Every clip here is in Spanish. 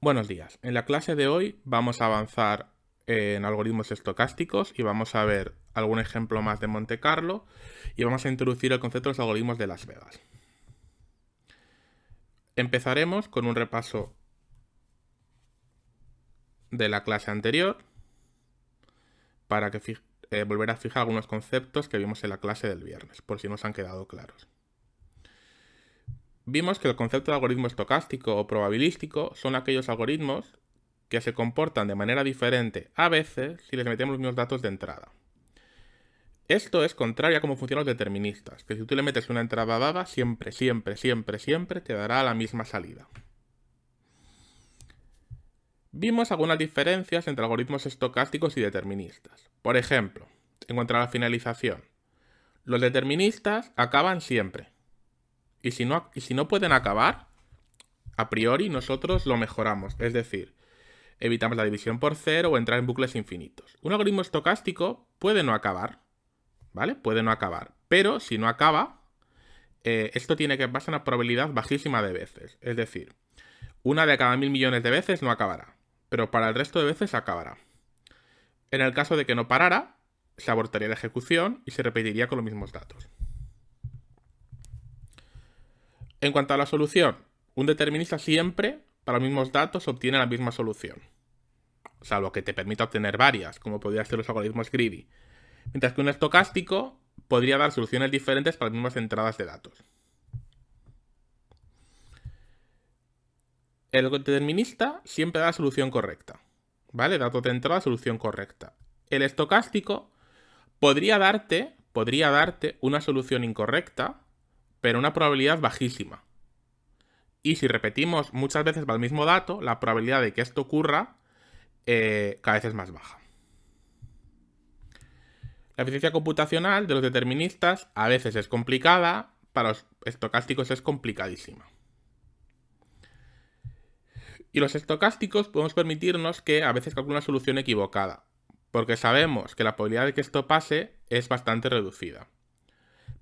Buenos días. En la clase de hoy vamos a avanzar en algoritmos estocásticos y vamos a ver algún ejemplo más de Monte Carlo y vamos a introducir el concepto de los algoritmos de Las Vegas. Empezaremos con un repaso de la clase anterior para volver a fijar algunos conceptos que vimos en la clase del viernes, por si nos han quedado claros. Vimos que el concepto de algoritmo estocástico o probabilístico son aquellos algoritmos que se comportan de manera diferente a veces si les metemos los mismos datos de entrada. Esto es contrario a cómo funcionan los deterministas, que si tú le metes una entrada dada, siempre te dará la misma salida. Vimos algunas diferencias entre algoritmos estocásticos y deterministas. Por ejemplo, en cuanto a la finalización, los deterministas acaban siempre. Y si no pueden acabar, a priori nosotros lo mejoramos, es decir, evitamos la división por cero o entrar en bucles infinitos. Un algoritmo estocástico puede no acabar, ¿vale? Puede no acabar, pero si no acaba, esto tiene que pasar una probabilidad bajísima de veces, es decir, una de cada 1000 millones de veces no acabará, pero para el resto de veces acabará. En el caso de que no parara, se abortaría la ejecución y se repetiría con los mismos datos. En cuanto a la solución, un determinista siempre, para los mismos datos, obtiene la misma solución, salvo que te permita obtener varias, como podrían ser los algoritmos greedy, mientras que un estocástico podría dar soluciones diferentes para las mismas entradas de datos. El determinista siempre da la solución correcta, ¿vale? Datos de entrada, solución correcta. El estocástico podría darte una solución incorrecta, pero una probabilidad bajísima. Y si repetimos muchas veces para el mismo dato, la probabilidad de que esto ocurra cada vez es más baja. La eficiencia computacional de los deterministas a veces es complicada, para los estocásticos es complicadísima. Y los estocásticos podemos permitirnos que a veces calculen una solución equivocada, porque sabemos que la probabilidad de que esto pase es bastante reducida.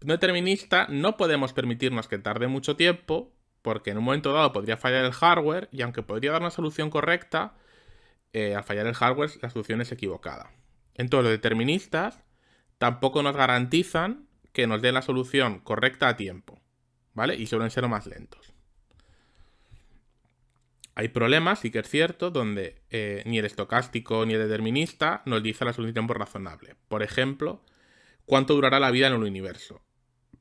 Un determinista no podemos permitirnos que tarde mucho tiempo, porque en un momento dado podría fallar el hardware, y aunque podría dar una solución correcta, al fallar el hardware la solución es equivocada. Entonces los deterministas tampoco nos garantizan que nos den la solución correcta a tiempo, ¿vale? Y suelen ser más lentos. Hay problemas, sí que es cierto, donde ni el estocástico ni el determinista nos dice la solución por razonable. Por ejemplo, cuánto durará la vida en el universo.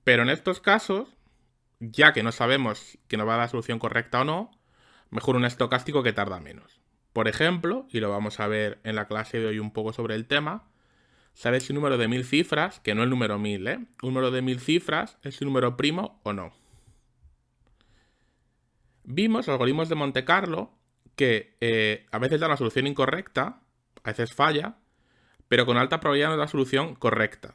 Pero en estos casos, ya que no sabemos que nos va a dar la solución correcta o no, mejor un estocástico que tarda menos. Por ejemplo, y lo vamos a ver en la clase de hoy un poco sobre el tema, ¿sabes si un número de 1000 cifras, que no el número 1000, un número de 1000 cifras es un número primo o no? Vimos los algoritmos de Monte Carlo que a veces dan la solución incorrecta, a veces falla, pero con alta probabilidad nos da la solución correcta.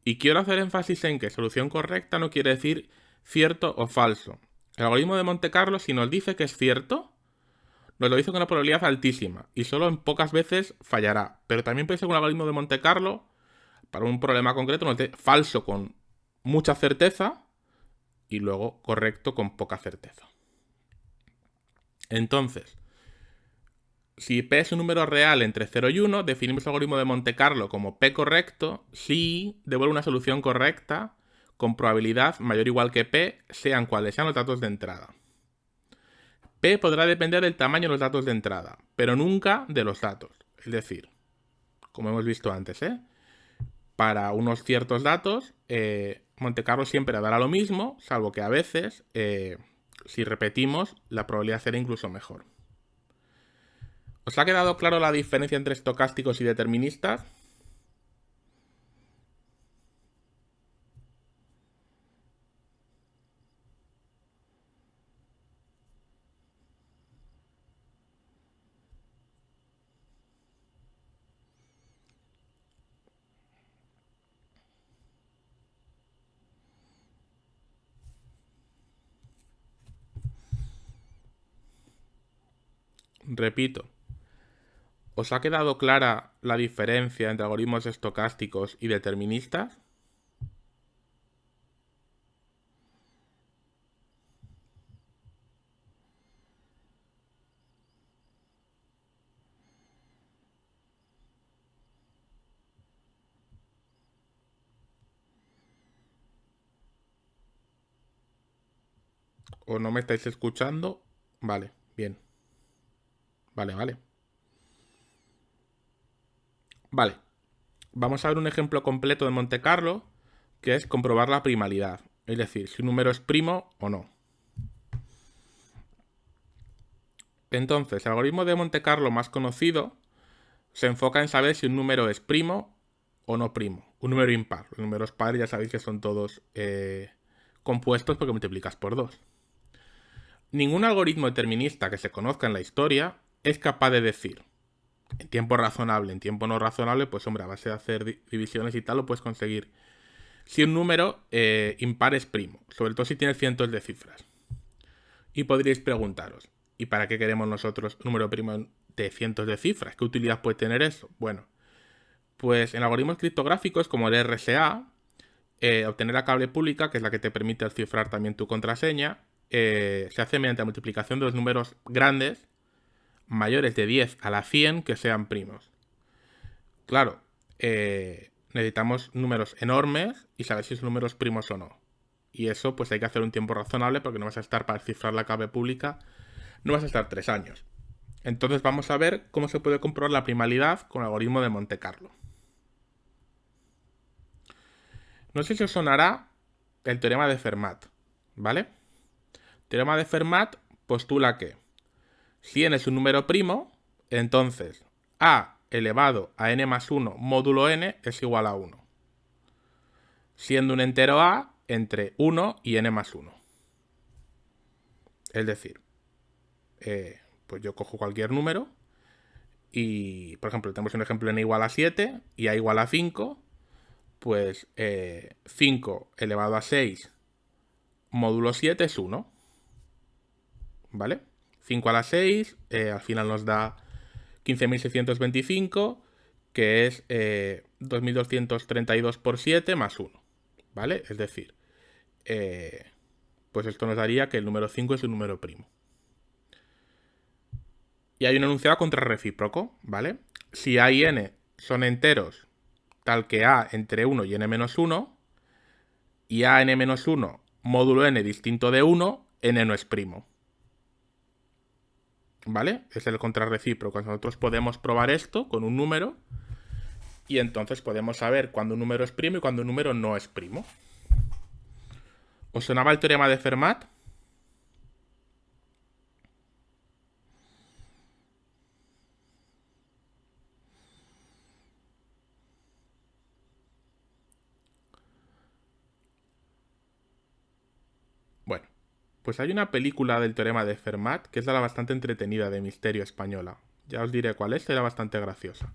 Y quiero hacer énfasis en que solución correcta no quiere decir cierto o falso. El algoritmo de Monte Carlo, si nos dice que es cierto, nos lo dice con una probabilidad altísima y solo en pocas veces fallará. Pero también puede ser un algoritmo de Monte Carlo, para un problema concreto, nos dice falso con mucha certeza y luego correcto con poca certeza. Entonces, si P es un número real entre 0 y 1, definimos el algoritmo de Monte Carlo como P correcto si devuelve una solución correcta con probabilidad mayor o igual que P, sean cuales sean los datos de entrada. P podrá depender del tamaño de los datos de entrada, pero nunca de los datos. Es decir, como hemos visto antes, para unos ciertos datos, Monte Carlo siempre dará lo mismo, salvo que a veces, si repetimos, la probabilidad será incluso mejor. ¿Os ha quedado claro la diferencia entre estocásticos y deterministas? Repito, ¿os ha quedado clara la diferencia entre algoritmos estocásticos y deterministas? ¿O no me estáis escuchando? Vale, bien. Vale. Vale. Vamos a ver un ejemplo completo de Monte Carlo, que es comprobar la primalidad. Es decir, si un número es primo o no. Entonces, el algoritmo de Monte Carlo más conocido se enfoca en saber si un número es primo o no primo. Un número impar. Los números pares ya sabéis que son todos compuestos porque multiplicas por 2. Ningún algoritmo determinista que se conozca en la historia es capaz de decir, en tiempo razonable, en tiempo no razonable, pues hombre, a base de hacer divisiones y tal, lo puedes conseguir. Si un número impar es primo, sobre todo si tiene cientos de cifras. Y podríais preguntaros, ¿y para qué queremos nosotros un número primo de cientos de cifras? ¿Qué utilidad puede tener eso? Bueno, pues en algoritmos criptográficos como el RSA, obtener la clave pública, que es la que te permite cifrar también tu contraseña, se hace mediante la multiplicación de los números grandes mayores de 10 a la 100 que sean primos. Claro, necesitamos números enormes y saber si son números primos o no. Y eso pues hay que hacer un tiempo razonable porque no vas a estar para cifrar la clave pública, no vas a estar 3 años. Entonces vamos a ver cómo se puede comprobar la primalidad con el algoritmo de Monte Carlo. No sé si os sonará el teorema de Fermat, ¿vale? El teorema de Fermat postula que si n es un número primo, entonces a elevado a n más 1 módulo n es igual a 1, siendo un entero a entre 1 y n más 1. Es decir, pues yo cojo cualquier número y, por ejemplo, tenemos un ejemplo n igual a 7 y a igual a 5, pues 5 elevado a 6 módulo 7 es 1, ¿vale? 5 a la 6 al final nos da 15.625, que es 2.232 por 7 más 1, ¿vale? Es decir, pues esto nos daría que el número 5 es un número primo. Y hay un enunciado contrarrecíproco, ¿vale? Si a y n son enteros tal que a entre 1 y n menos 1, y a n menos 1 módulo n distinto de 1, n no es primo. ¿Vale? Es el contrarrecíproco. Nosotros podemos probar esto con un número y entonces podemos saber cuándo un número es primo y cuándo un número no es primo. ¿Os sonaba el teorema de Fermat? Bueno, pues hay una película del teorema de Fermat que es la bastante entretenida, de misterio, española. Ya os diré cuál es, era bastante graciosa.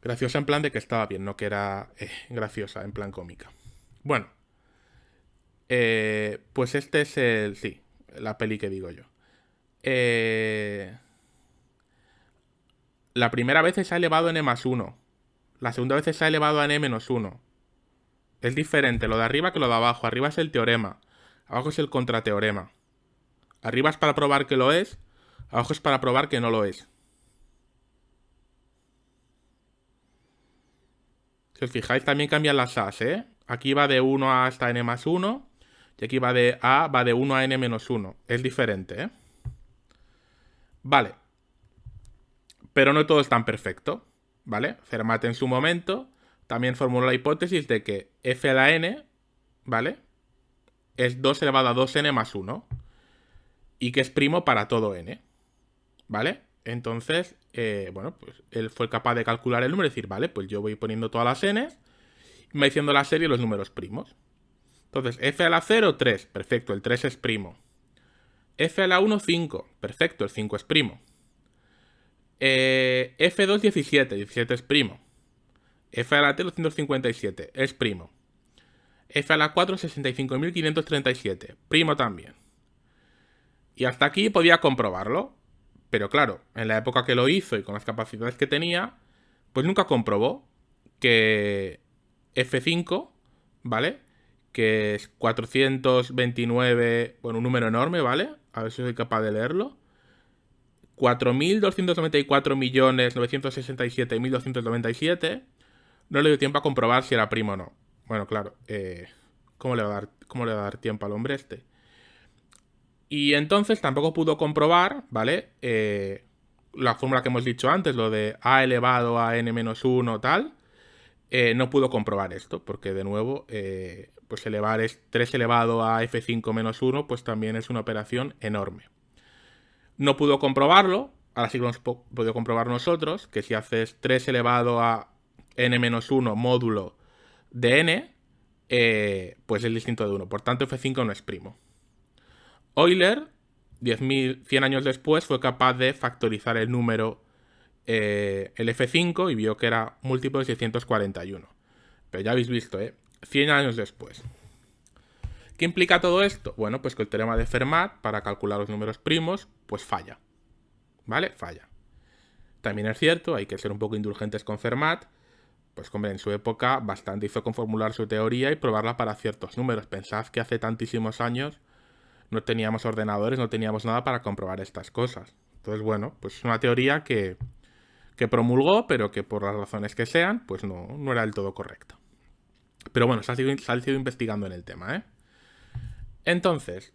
Graciosa en plan de que estaba bien, no que era graciosa en plan cómica. Bueno, pues este es el... sí, la peli que digo yo. La primera vez se ha elevado a n más 1. La segunda vez se ha elevado a n menos 1. Es diferente lo de arriba que lo de abajo. Arriba es el teorema. Abajo es el contrateorema. Arriba es para probar que lo es. Abajo es para probar que no lo es. Si os fijáis, también cambian las A's, ¿eh? Aquí va de 1 hasta n más 1. Y aquí va de 1 a n menos 1. Es diferente, ¿eh? Vale. Pero no todo es tan perfecto, ¿vale? Fermat en su momento también formuló la hipótesis de que f a la n, ¿vale? Es 2 elevado a 2n más 1. Y que es primo para todo n, ¿vale? Entonces, bueno, pues él fue capaz de calcular el número y decir, vale, pues yo voy poniendo todas las n's y me va diciendo la serie los números primos. Entonces, f a la 0, 3, perfecto, el 3 es primo. F a la 1, 5, perfecto, el 5 es primo. F2, 17, 17 es primo. F a la t, 257, es primo. F a la 4, 65.537, primo también. Y hasta aquí podía comprobarlo. Pero claro, en la época que lo hizo y con las capacidades que tenía, pues nunca comprobó que F5, ¿vale? Que es 429, bueno, un número enorme, ¿vale? A ver si soy capaz de leerlo. 4.294.967.297. No le dio tiempo a comprobar si era primo o no. Bueno, claro, ¿cómo le va a dar tiempo al hombre este? Y entonces tampoco pudo comprobar, ¿vale? La fórmula que hemos dicho antes, lo de a elevado a n-1 tal, no pudo comprobar esto, porque de nuevo, pues elevar 3 elevado a f5 menos 1, pues también es una operación enorme. No pudo comprobarlo, ahora sí que lo hemos podido comprobar nosotros, que si haces 3 elevado a n-1 módulo de n, pues es distinto de 1, por tanto f5 no es primo. Euler, 100 años después, fue capaz de factorizar el número, el f5, y vio que era múltiplo de 641. Pero ya habéis visto, 100 años después. ¿Qué implica todo esto? Bueno, pues que el teorema de Fermat, para calcular los números primos, pues falla. ¿Vale? Falla. También es cierto, hay que ser un poco indulgentes con Fermat, pues hombre, en su época bastante hizo con formular su teoría y probarla para ciertos números. Pensad que hace tantísimos años no teníamos ordenadores, no teníamos nada para comprobar estas cosas. Entonces, bueno, pues es una teoría que promulgó, pero que por las razones que sean, pues no era del todo correcta. Pero bueno, se ha seguido investigando en el tema, Entonces,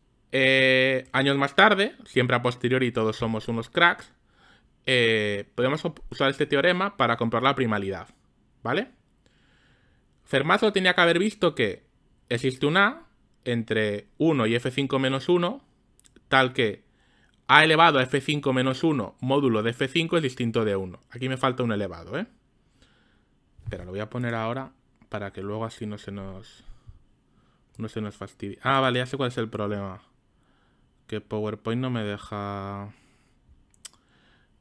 años más tarde, siempre a posteriori todos somos unos cracks, podemos usar este teorema para comprobar la primalidad, ¿vale? Fermat lo tenía que haber visto que existe un A entre 1 y f5 menos 1, tal que a elevado a f5 menos 1 módulo de f5 es distinto de 1. Aquí me falta un elevado, Pero lo voy a poner ahora para que luego así no se nos fastidie. Ah, vale, ya sé cuál es el problema. Que PowerPoint no me deja...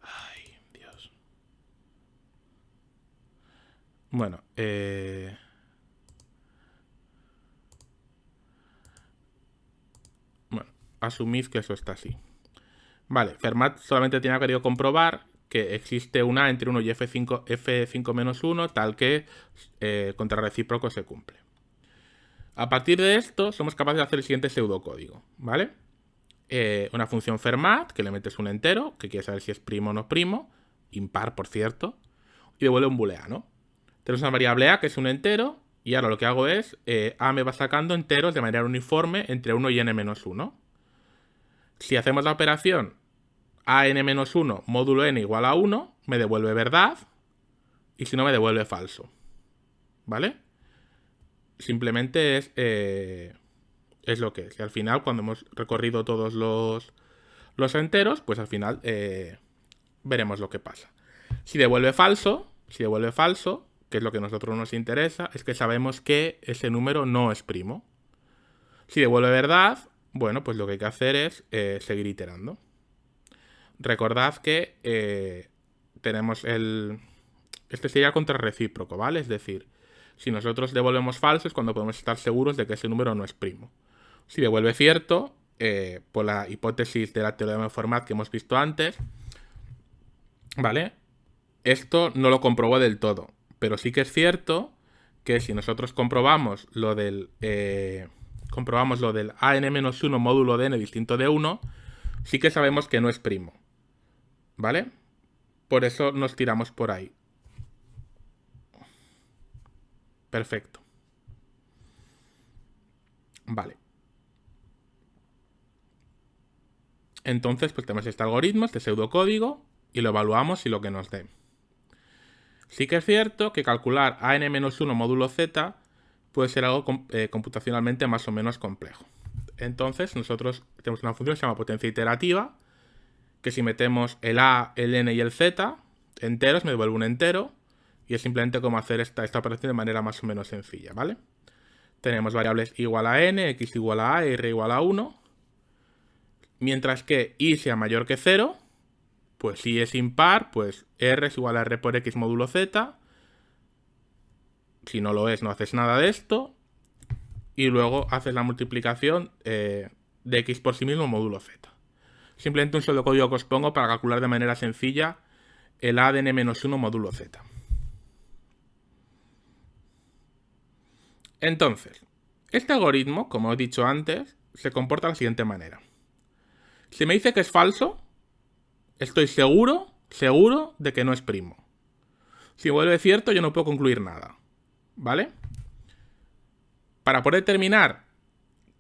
Ay, Dios. Bueno, bueno, asumid que eso está así. Vale, Fermat solamente tenía querido comprobar que existe una entre 1 y f5 menos 1, tal que contra recíproco se cumple. A partir de esto, somos capaces de hacer el siguiente pseudocódigo, ¿vale? Una función Fermat, que le metes un entero, que quiere saber si es primo o no primo, impar, por cierto, y devuelve un booleano. Tenemos una variable a, que es un entero, y ahora lo que hago es, a me va sacando enteros de manera uniforme entre 1 y n-1. Si hacemos la operación a n-1 módulo n igual a 1, me devuelve verdad, y si no me devuelve falso, ¿vale? Simplemente es lo que es. Y al final, cuando hemos recorrido todos los enteros, pues al final veremos lo que pasa. Si devuelve falso, que es lo que a nosotros nos interesa, es que sabemos que ese número no es primo. Si devuelve verdad, bueno, pues lo que hay que hacer es seguir iterando. Recordad que tenemos este sería contrarrecíproco, ¿vale? Es decir, si nosotros devolvemos falso es cuando podemos estar seguros de que ese número no es primo. Si devuelve cierto, por la hipótesis de la teorema de Fermat que hemos visto antes, ¿vale? Esto no lo comprobó del todo, pero sí que es cierto que si nosotros comprobamos lo del a n-1 módulo de n distinto de 1, sí que sabemos que no es primo, ¿vale? Por eso nos tiramos por ahí. Perfecto. Vale. Entonces, pues tenemos este algoritmo, este pseudocódigo, y lo evaluamos y lo que nos dé. Sí que es cierto que calcular a n-1 módulo z puede ser algo computacionalmente más o menos complejo. Entonces, nosotros tenemos una función que se llama potencia iterativa, que si metemos el a, el n y el z enteros, me devuelve un entero, y es simplemente como hacer esta operación de manera más o menos sencilla, ¿vale? Tenemos variables igual a n, x igual a a, r igual a 1. Mientras que y sea mayor que 0, pues si es impar, pues r es igual a r por x módulo z. Si no lo es, no haces nada de esto. Y luego haces la multiplicación de x por sí mismo módulo z. Simplemente un solo código que os pongo para calcular de manera sencilla el a de n-1 módulo z. Entonces, este algoritmo, como he dicho antes, se comporta de la siguiente manera. Si me dice que es falso, estoy seguro de que no es primo. Si vuelve cierto, yo no puedo concluir nada, ¿vale? Para poder determinar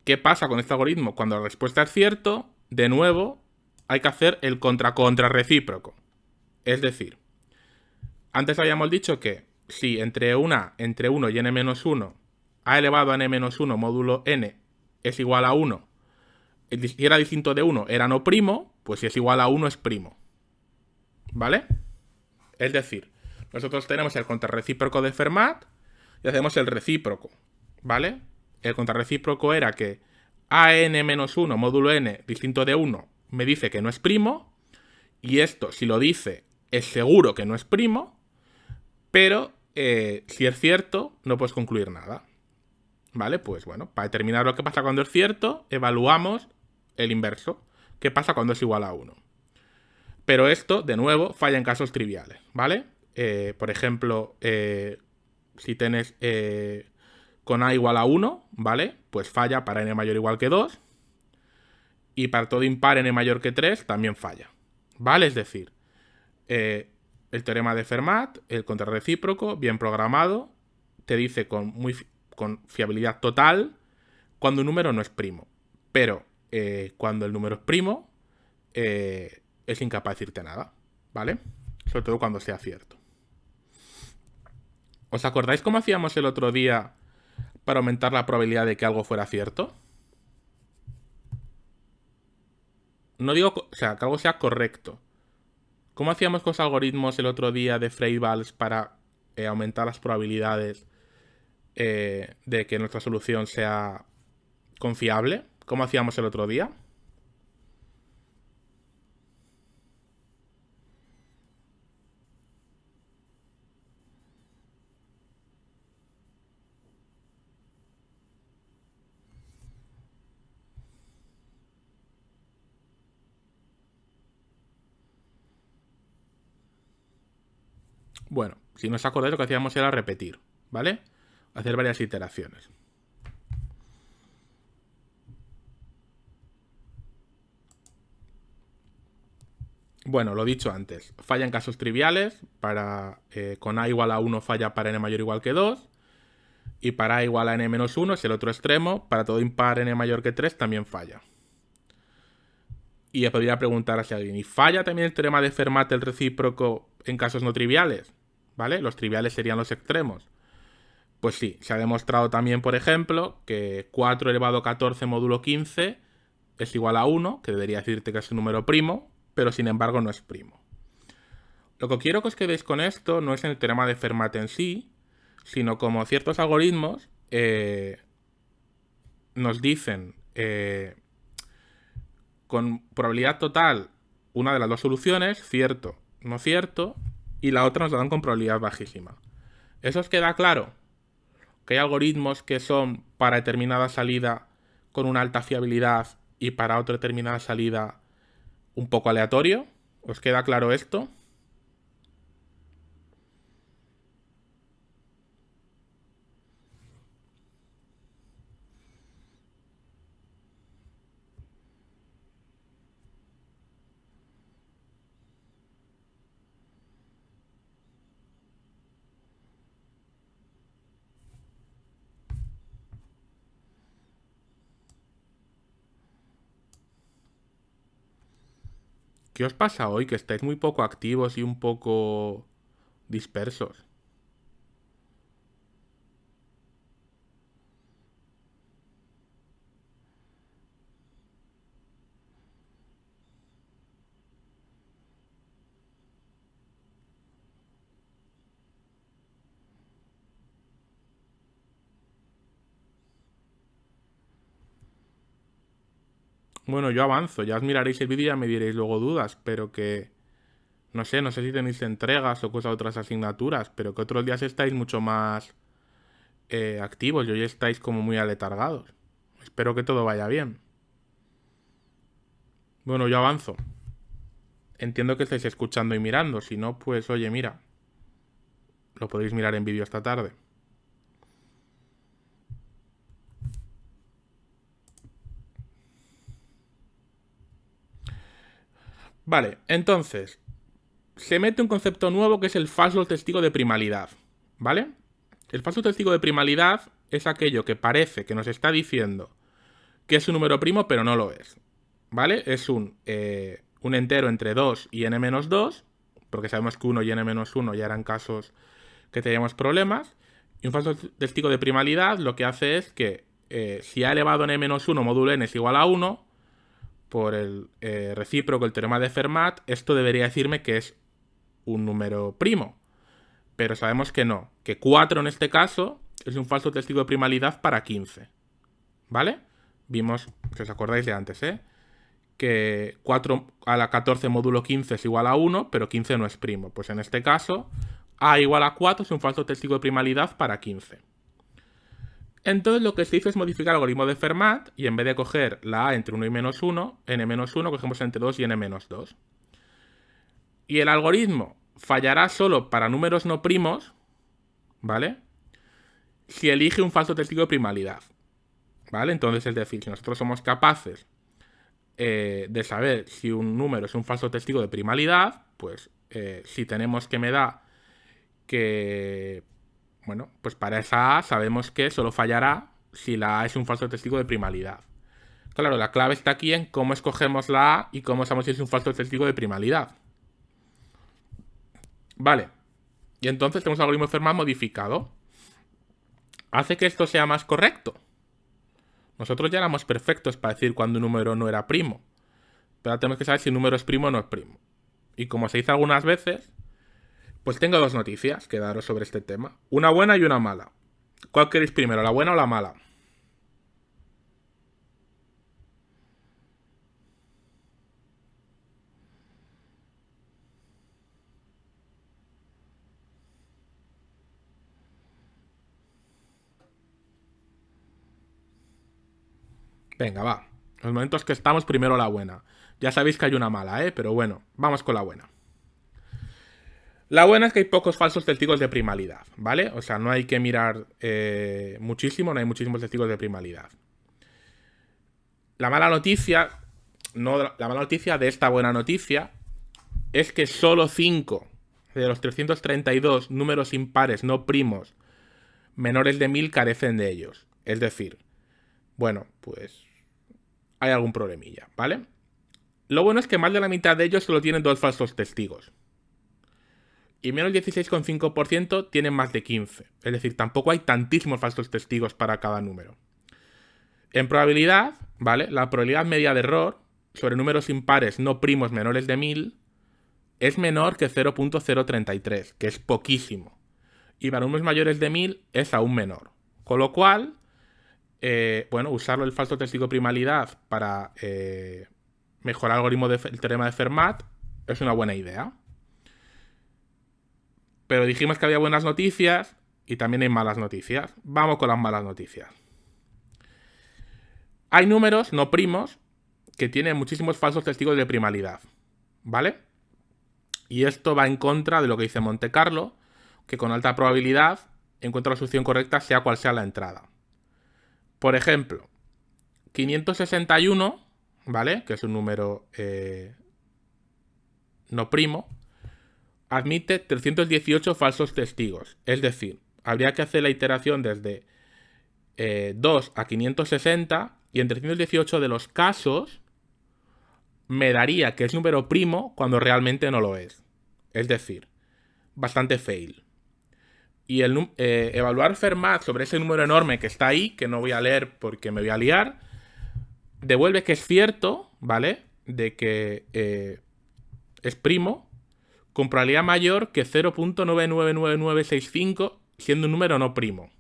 qué pasa con este algoritmo cuando la respuesta es cierto, de nuevo, hay que hacer el contra recíproco. Es decir, antes habíamos dicho que si entre 1 y n-1, a elevado a n-1 módulo n es igual a 1, si era distinto de 1 era no primo, pues si es igual a 1 es primo. ¿Vale? Es decir, nosotros tenemos el contrarrecíproco de Fermat y hacemos el recíproco. ¿Vale? El contrarrecíproco era que a n-1 módulo n distinto de 1 me dice que no es primo, y esto, si lo dice, es seguro que no es primo, pero si es cierto, no puedes concluir nada. ¿Vale? Pues bueno, para determinar lo que pasa cuando es cierto, evaluamos el inverso. ¿Qué pasa cuando es igual a 1? Pero esto, de nuevo, falla en casos triviales, ¿vale? Por ejemplo, si tienes con a igual a 1, ¿vale? Pues falla para n mayor o igual que 2. Y para todo impar n mayor que 3 también falla, ¿vale? Es decir, el teorema de Fermat, el contrarrecíproco, bien programado, te dice con fiabilidad total cuando un número no es primo. Pero cuando el número es primo, es incapaz de decirte nada, ¿vale? Sobre todo cuando sea cierto. ¿Os acordáis cómo hacíamos el otro día para aumentar la probabilidad de que algo fuera cierto? No digo, o sea, que algo sea correcto. ¿Cómo hacíamos con los algoritmos el otro día de Freivalds para aumentar las probabilidades de que nuestra solución sea confiable? ¿Cómo hacíamos el otro día? Bueno, si no os acordáis, lo que hacíamos era repetir, ¿vale? Hacer varias iteraciones. Bueno, lo dicho antes, falla en casos triviales, con a igual a 1 falla para n mayor o igual que 2, y para a igual a n-1 es el otro extremo, para todo impar n mayor que 3 también falla. Y podría preguntar a alguien, ¿y falla también el teorema de Fermat el recíproco en casos no triviales? ¿Vale? Los triviales serían los extremos. Pues sí, se ha demostrado también, por ejemplo, que 4 elevado a 14 módulo 15 es igual a 1, que debería decirte que es un número primo, pero sin embargo no es primo. Lo que quiero que os quedéis con esto no es en el teorema de Fermat en sí, sino como ciertos algoritmos nos dicen con probabilidad total una de las dos soluciones, cierto, no cierto, y la otra nos la dan con probabilidad bajísima. ¿Eso os queda claro? Que hay algoritmos que son para determinada salida con una alta fiabilidad y para otra determinada salida un poco aleatorio. ¿Os queda claro esto? ¿Qué os pasa hoy? Que estáis muy poco activos y un poco dispersos. Bueno, yo avanzo, ya os miraréis el vídeo y ya me diréis luego dudas, pero que... No sé si tenéis entregas o cosas de otras asignaturas, pero que otros días estáis mucho más activos y hoy estáis como muy aletargados. Espero que todo vaya bien. Bueno, yo avanzo. Entiendo que estáis escuchando y mirando, si no, pues oye, mira, lo podéis mirar en vídeo esta tarde. Vale, entonces, se mete un concepto nuevo que es el falso testigo de primalidad, ¿vale? El falso testigo de primalidad es aquello que parece que nos está diciendo que es un número primo, pero no lo es. ¿vale? Es un entero entre 2 y n-2, porque sabemos que 1 y n-1 ya eran casos que teníamos problemas. Y un falso testigo de primalidad lo que hace es que si a elevado n-1 módulo n es igual a 1, por el recíproco, el teorema de Fermat, esto debería decirme que es un número primo. Pero sabemos que no, que 4 en este caso es un falso testigo de primalidad para 15. ¿Vale? Vimos, si os acordáis de antes, que 4 a la 14 módulo 15 es igual a 1, pero 15 no es primo. Pues en este caso, a igual a 4 es un falso testigo de primalidad para 15. Entonces lo que se hizo es modificar el algoritmo de Fermat y en vez de coger la a entre 1 y -1, n-1, cogemos entre 2 y n-2. Y el algoritmo fallará solo para números no primos, ¿vale? Si elige un falso testigo de primalidad, ¿vale? Entonces, es decir, si nosotros somos capaces de saber si un número es un falso testigo de primalidad, pues si tenemos que me da que, bueno, pues para esa a sabemos que solo fallará si la a es un falso testigo de primalidad. Claro, la clave está aquí en cómo escogemos la a y cómo sabemos si es un falso testigo de primalidad. Vale, y entonces tenemos el algoritmo de Fermat modificado. ¿Hace que esto sea más correcto? Nosotros ya éramos perfectos para decir cuando un número no era primo. Pero ahora tenemos que saber si un número es primo o no es primo. Y como se dice algunas veces, pues tengo dos noticias que daros sobre este tema. Una buena y una mala. ¿Cuál queréis primero, la buena o la mala? Venga, va. En los momentos que estamos, primero la buena. Ya sabéis que hay una mala, pero bueno, vamos con la buena. La buena es que hay pocos falsos testigos de primalidad, ¿vale? O sea, no hay que mirar muchísimo, no hay muchísimos testigos de primalidad. La mala noticia, la mala noticia de esta buena noticia es que solo 5 de los 332 números impares no primos menores de 1000 carecen de ellos. Es decir, bueno, pues hay algún problemilla, ¿vale? Lo bueno es que más de la mitad de ellos solo tienen 2 falsos testigos. Y menos del 16,5% tienen más de 15. Es decir, tampoco hay tantísimos falsos testigos para cada número. En probabilidad, ¿vale? La probabilidad media de error sobre números impares no primos menores de 1000 es menor que 0.033, que es poquísimo. Y para números mayores de 1000 es aún menor. Con lo cual, bueno, usarlo el falso testigo de primalidad para mejorar el algoritmo del teorema de Fermat es una buena idea. Pero dijimos que había buenas noticias y también hay malas noticias. Vamos con las malas noticias. Hay números no primos que tienen muchísimos falsos testigos de primalidad, ¿vale? Y esto va en contra de lo que dice Monte Carlo, que con alta probabilidad encuentra la solución correcta sea cual sea la entrada. Por ejemplo, 561, ¿vale? Que es un número no primo, admite 318 falsos testigos. Es decir, habría que hacer la iteración desde 2 a 560 y en 318 de los casos me daría que es número primo cuando realmente no lo es. Es decir, bastante fail. Y evaluar Fermat sobre ese número enorme que está ahí, que no voy a leer porque me voy a liar, devuelve que es cierto, ¿vale? De que es primo, con probabilidad mayor que 0.999965, siendo un número no primo.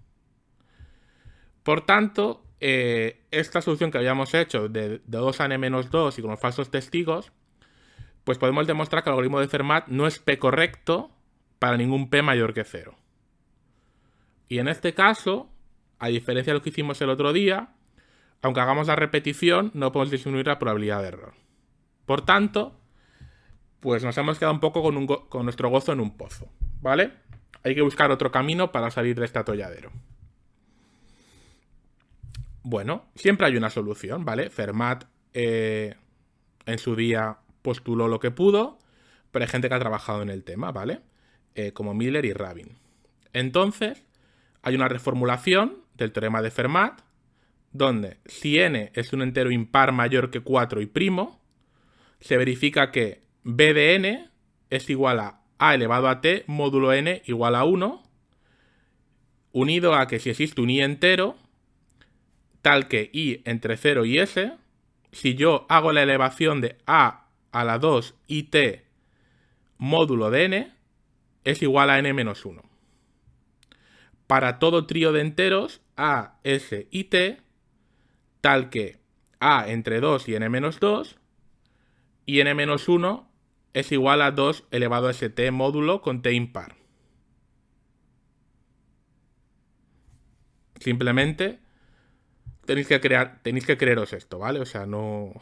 Por tanto, esta solución que habíamos hecho de 2 a n-2 y con los falsos testigos, pues podemos demostrar que el algoritmo de Fermat no es p correcto para ningún p mayor que 0. Y en este caso, a diferencia de lo que hicimos el otro día, aunque hagamos la repetición, no podemos disminuir la probabilidad de error. Por tanto, pues nos hemos quedado un poco con nuestro gozo en un pozo, ¿vale? Hay que buscar otro camino para salir de este atolladero. Bueno, siempre hay una solución, ¿vale? Fermat en su día postuló lo que pudo, pero hay gente que ha trabajado en el tema, ¿vale? Como Miller y Rabin. Entonces, hay una reformulación del teorema de Fermat, donde si n es un entero impar mayor que 4 y primo, se verifica que b de n es igual a elevado a t módulo n igual a 1, unido a que si existe un i entero, tal que i entre 0 y s, si yo hago la elevación de a la 2 it módulo de n, es igual a n menos 1. Para todo trío de enteros a, s y t, tal que a entre 2 y n menos 2, y n menos 1 es igual a 2 elevado a st módulo con t impar. Simplemente tenéis que creeros esto, ¿vale? O sea, no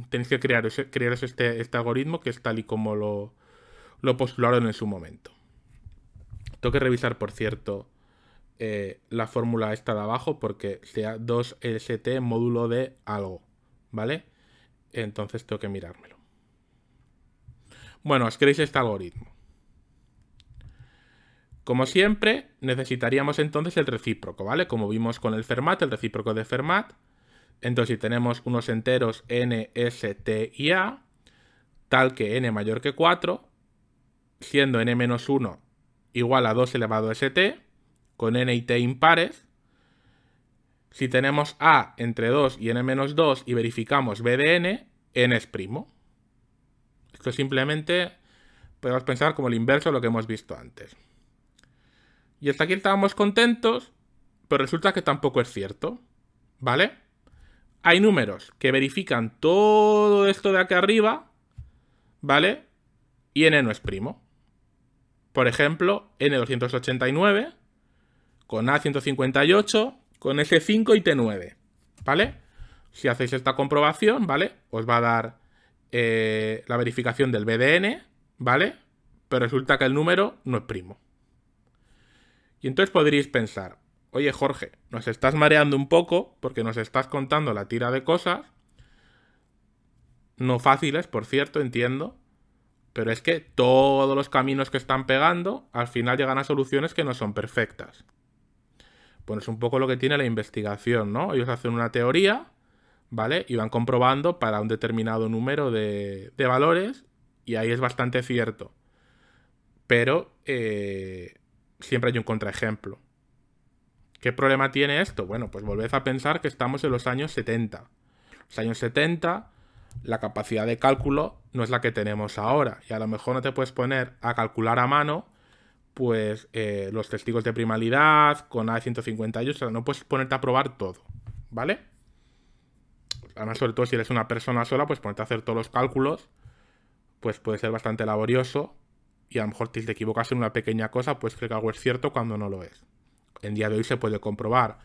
tenéis que crearos este algoritmo que es tal y como lo postularon en su momento. Tengo que revisar, por cierto, la fórmula esta de abajo porque sea 2st módulo de algo, ¿vale? Entonces tengo que mirármelo. Bueno, os queréis este algoritmo. Como siempre, necesitaríamos entonces el recíproco, ¿vale? Como vimos con el Fermat, el recíproco de Fermat. Entonces, si tenemos unos enteros n, s, t y a, tal que n mayor que 4, siendo n menos 1 igual a 2 elevado a st, con n y t impares, si tenemos a entre 2 y n menos 2 y verificamos b de n es primo. Esto simplemente podemos pensar como el inverso de lo que hemos visto antes. Y hasta aquí estábamos contentos, pero resulta que tampoco es cierto, ¿vale? Hay números que verifican todo esto de aquí arriba, ¿vale? Y n no es primo. Por ejemplo, n289 con a158 con s5 y t9, ¿vale? Si hacéis esta comprobación, ¿vale? Os va a dar la verificación del BDN, ¿vale? Pero resulta que el número no es primo. Y entonces podríais pensar, oye Jorge, nos estás mareando un poco porque nos estás contando la tira de cosas, no fáciles, por cierto, entiendo, pero es que todos los caminos que están pegando al final llegan a soluciones que no son perfectas. Bueno, es un poco lo que tiene la investigación, ¿no? Ellos hacen una teoría, ¿vale? Y van comprobando para un determinado número de valores y ahí es bastante cierto. Pero siempre hay un contraejemplo. ¿Qué problema tiene esto? Bueno, pues volved a pensar que estamos en los años 70. Los años 70, la capacidad de cálculo no es la que tenemos ahora. Y a lo mejor no te puedes poner a calcular a mano pues los testigos de primalidad con A158, o sea, no puedes ponerte a probar todo, ¿vale? Además, sobre todo si eres una persona sola, pues ponerte a hacer todos los cálculos, pues puede ser bastante laborioso y a lo mejor si te equivocas en una pequeña cosa, pues creer que algo es cierto cuando no lo es. En día de hoy se puede comprobar,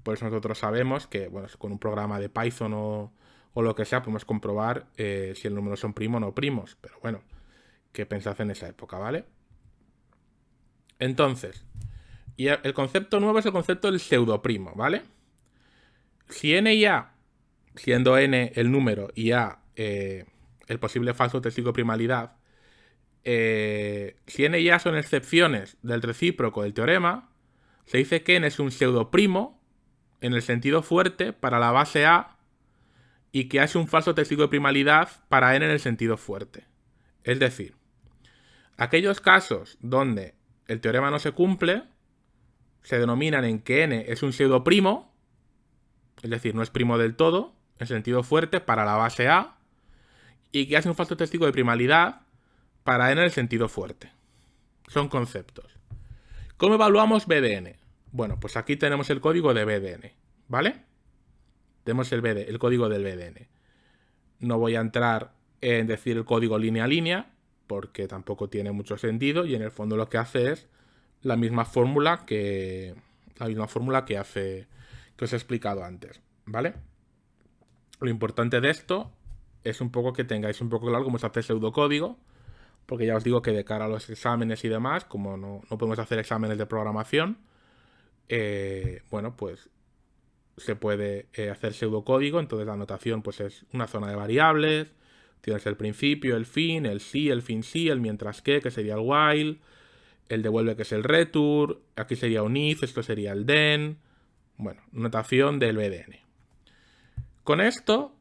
por eso nosotros sabemos que, bueno, con un programa de Python o lo que sea, podemos comprobar si el número son primos o no primos, pero bueno, ¿qué pensad en esa época, ¿vale? Entonces, y el concepto nuevo es el concepto del pseudoprimo, ¿vale? Si n y a, siendo n el número y a el posible falso testigo de primalidad, si n y a son excepciones del recíproco del teorema, se dice que n es un pseudoprimo en el sentido fuerte para la base a y que a es un falso testigo de primalidad para n en el sentido fuerte. Es decir, aquellos casos donde el teorema no se cumple se denominan en que n es un pseudoprimo, es decir, no es primo del todo, en sentido fuerte para la base a, y que hace un falso testigo de primalidad para n en el sentido fuerte. Son conceptos. ¿Cómo evaluamos BDN? Bueno, pues aquí tenemos el código de BDN, ¿vale? Tenemos el código del BDN. No voy a entrar en decir el código línea a línea, porque tampoco tiene mucho sentido, y en el fondo lo que hace es la misma fórmula que os he explicado antes, ¿vale? Lo importante de esto es un poco que tengáis un poco claro cómo se hace el pseudocódigo, porque ya os digo que de cara a los exámenes y demás, como no podemos hacer exámenes de programación, bueno, pues se puede hacer pseudocódigo. Entonces la notación pues es una zona de variables, tienes el principio, el fin, el sí, el fin sí, el mientras que sería el while, el devuelve que es el return, aquí sería un if, esto sería el then, bueno, notación del BDN, Con esto,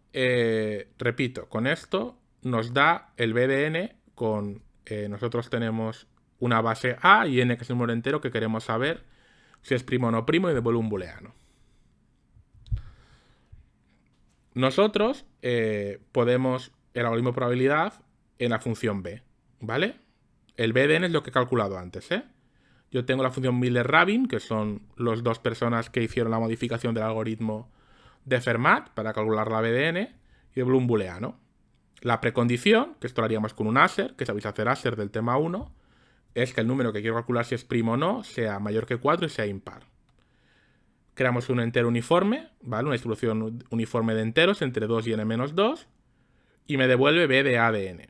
repito, con esto nos da el BDN con... nosotros tenemos una base A y n, que es el número entero que queremos saber si es primo o no primo, y devuelve un booleano. Nosotros podemos el algoritmo de probabilidad en la función B, ¿vale? El BDN es lo que he calculado antes, ¿eh? Yo tengo la función Miller-Rabin, que son las dos personas que hicieron la modificación del algoritmo de Fermat para calcular la BDN, y devuelve un booleano. La precondición, que esto lo haríamos con un ASER, que sabéis hacer ASER del tema 1, es que el número que quiero calcular si es primo o no sea mayor que 4 y sea impar. Creamos un entero uniforme, ¿vale? Una distribución uniforme de enteros entre 2 y n-2, y me devuelve B de A de n.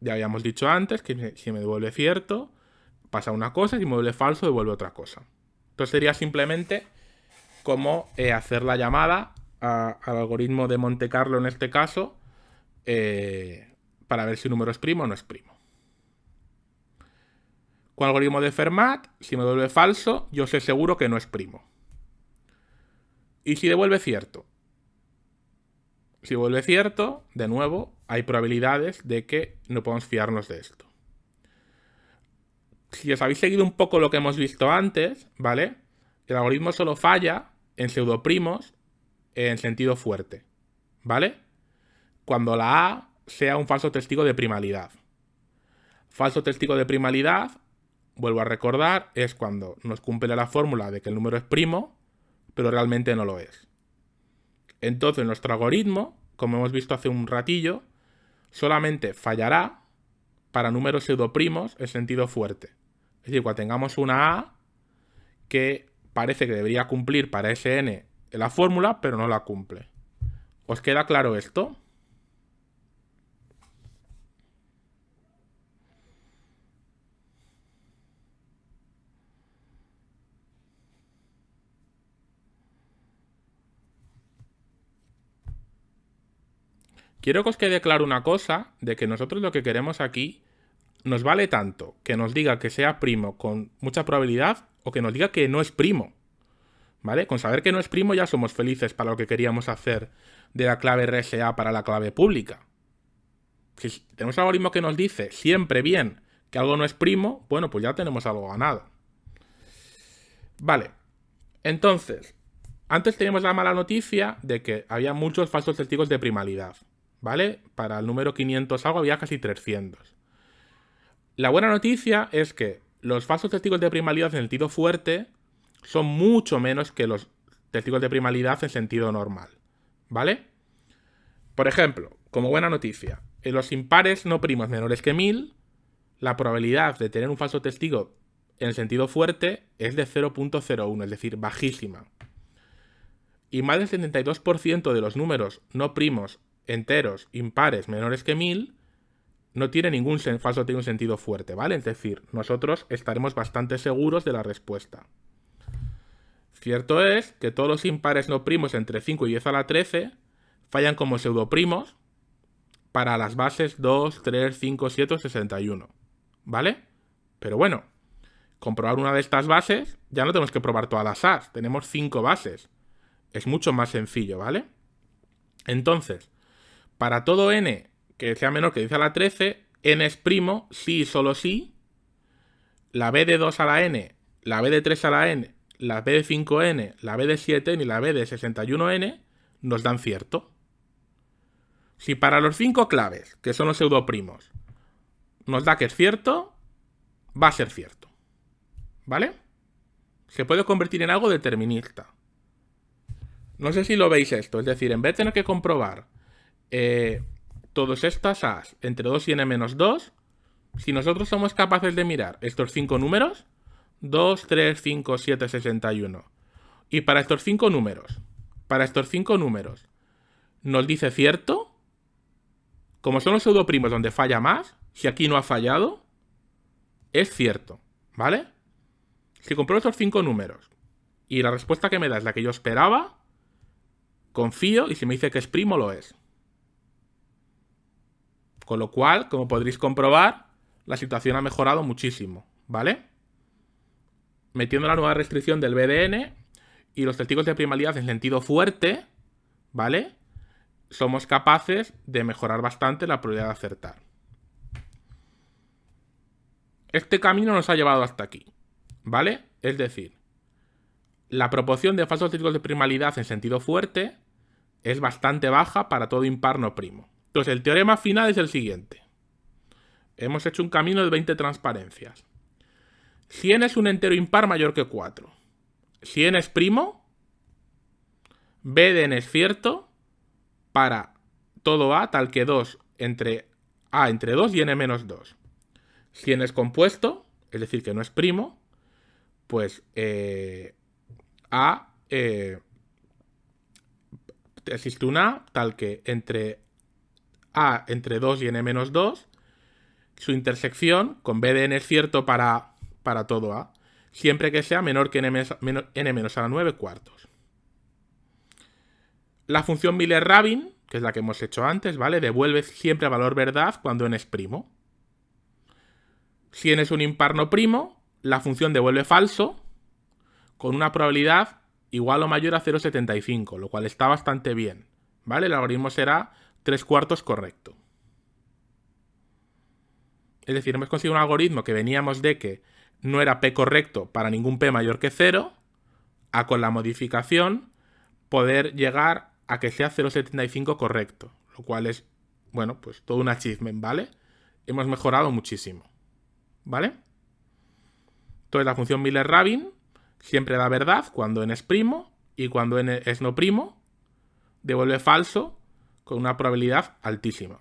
Ya habíamos dicho antes que si me devuelve cierto, pasa una cosa, y si me devuelve falso, devuelve otra cosa. Entonces sería simplemente como hacer la llamada al algoritmo de Monte Carlo en este caso, para ver si un número es primo o no es primo. Con el algoritmo de Fermat, si me devuelve falso, yo sé seguro que no es primo. ¿Y si devuelve cierto? Si devuelve cierto, de nuevo, hay probabilidades de que no podamos fiarnos de esto. Si os habéis seguido un poco lo que hemos visto antes, ¿vale? El algoritmo solo falla en pseudoprimos en sentido fuerte, ¿vale? Cuando la A sea un falso testigo de primalidad. Falso testigo de primalidad, vuelvo a recordar, es cuando nos cumple la fórmula de que el número es primo, pero realmente no lo es. Entonces nuestro algoritmo, como hemos visto hace un ratillo, solamente fallará para números pseudoprimos en sentido fuerte. Es decir, cuando tengamos una A que parece que debería cumplir para ese n la fórmula, pero no la cumple. ¿Os queda claro esto? Quiero que os quede claro una cosa, de que nosotros lo que queremos aquí nos vale tanto que nos diga que sea primo con mucha probabilidad o que nos diga que no es primo, ¿vale? Con saber que no es primo ya somos felices para lo que queríamos hacer de la clave RSA para la clave pública. Si tenemos un algoritmo que nos dice siempre bien que algo no es primo, bueno, pues ya tenemos algo ganado. Vale, entonces, antes teníamos la mala noticia de que había muchos falsos testigos de primalidad, ¿vale? Para el número 500 algo había casi 300. La buena noticia es que los falsos testigos de primalidad en sentido fuerte son mucho menos que los testigos de primalidad en sentido normal, ¿vale? Por ejemplo, como buena noticia, en los impares no primos menores que 1000, la probabilidad de tener un falso testigo en sentido fuerte es de 0.01, es decir, bajísima. Y más del 72% de los números no primos enteros impares menores que 1000 no tiene ningún falso testigo en sentido fuerte, ¿vale? Es decir, nosotros estaremos bastante seguros de la respuesta. Cierto es que todos los impares no primos entre 5 y 10 a la 13 fallan como pseudoprimos para las bases 2, 3, 5, 7 o 61, ¿vale? Pero bueno, comprobar una de estas bases ya no tenemos que probar todas las A's, tenemos 5 bases. Es mucho más sencillo, ¿vale? Entonces, para todo n que sea menor que 10 a la 13, n es primo si y solo si la b de 2 a la n, la b de 3 a la n, la b de 5n, la b de 7n y la b de 61n nos dan cierto. Si para los 5 claves, que son los pseudoprimos, nos da que es cierto, va a ser cierto, ¿vale? Se puede convertir en algo determinista. No sé si lo veis esto, es decir, en vez de tener que comprobar todas estas A's entre 2 y n-2, si nosotros somos capaces de mirar estos 5 números, 2, 3, 5, 7, 61, y para estos 5 números, nos dice cierto, como son los pseudoprimos donde falla más, si aquí no ha fallado, es cierto, ¿vale? Si compruebo estos 5 números y la respuesta que me da es la que yo esperaba, confío y si me dice que es primo, lo es. Con lo cual, como podréis comprobar, la situación ha mejorado muchísimo, ¿vale? Metiendo la nueva restricción del BDN y los testigos de primalidad en sentido fuerte, ¿vale? somos capaces de mejorar bastante la probabilidad de acertar. Este camino nos ha llevado hasta aquí, ¿vale? Es decir, la proporción de falsos testigos de primalidad en sentido fuerte es bastante baja para todo impar no primo. Entonces, el teorema final es el siguiente. Hemos hecho un camino de 20 transparencias. Si n es un entero impar mayor que 4, si n es primo, b de n es cierto para todo a tal que 2 entre a entre 2 y n menos 2. Si n es compuesto, es decir, que no es primo, pues existe un a tal que entre a entre 2 y n menos 2, su intersección con b de n es cierto para todo a, siempre que sea menor que n menos a la 9 cuartos. La función Miller-Rabin, que es la que hemos hecho antes, ¿vale? Devuelve siempre valor verdad cuando n es primo. Si n es un impar no primo, la función devuelve falso con una probabilidad igual o mayor a 0,75, lo cual está bastante bien, ¿vale? El algoritmo será 3/4 correcto. Es decir, hemos conseguido un algoritmo que veníamos de que no era p correcto para ningún p mayor que 0, a con la modificación poder llegar a que sea 0,75 correcto, lo cual es, bueno, pues todo un achievement, ¿vale? Hemos mejorado muchísimo, ¿vale? Entonces la función Miller-Rabin siempre da verdad cuando n es primo y cuando n es no primo devuelve falso con una probabilidad altísima,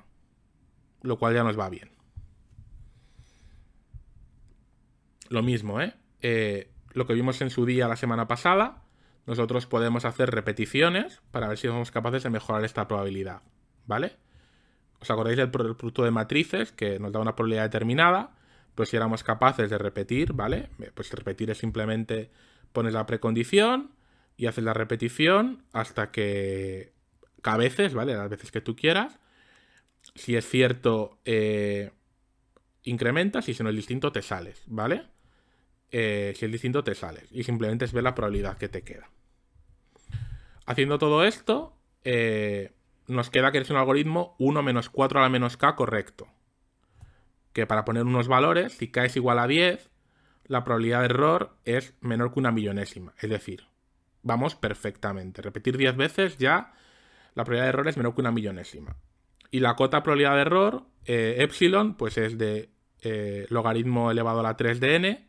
lo cual ya nos va bien. Lo mismo, lo que vimos en su día la semana pasada, nosotros podemos hacer repeticiones para ver si somos capaces de mejorar esta probabilidad, ¿vale? ¿Os acordáis del producto de matrices que nos da una probabilidad determinada? Pues si éramos capaces de repetir, ¿vale? Pues repetir es simplemente pones la precondición y haces la repetición hasta que a veces, ¿vale? Las veces que tú quieras. Si es cierto, incrementas y si no es distinto te sales, ¿vale? Si es distinto te sales y simplemente es ver la probabilidad que te queda. Haciendo todo esto, nos queda que es un algoritmo 1 menos 4 a la menos k correcto. Que para poner unos valores, si k es igual a 10, la probabilidad de error es menor que una millonésima. Es decir, vamos perfectamente. Repetir 10 veces ya la probabilidad de error es menor que una millonésima. Y la cota probabilidad de error, epsilon, pues es de logaritmo elevado a la 3 de n,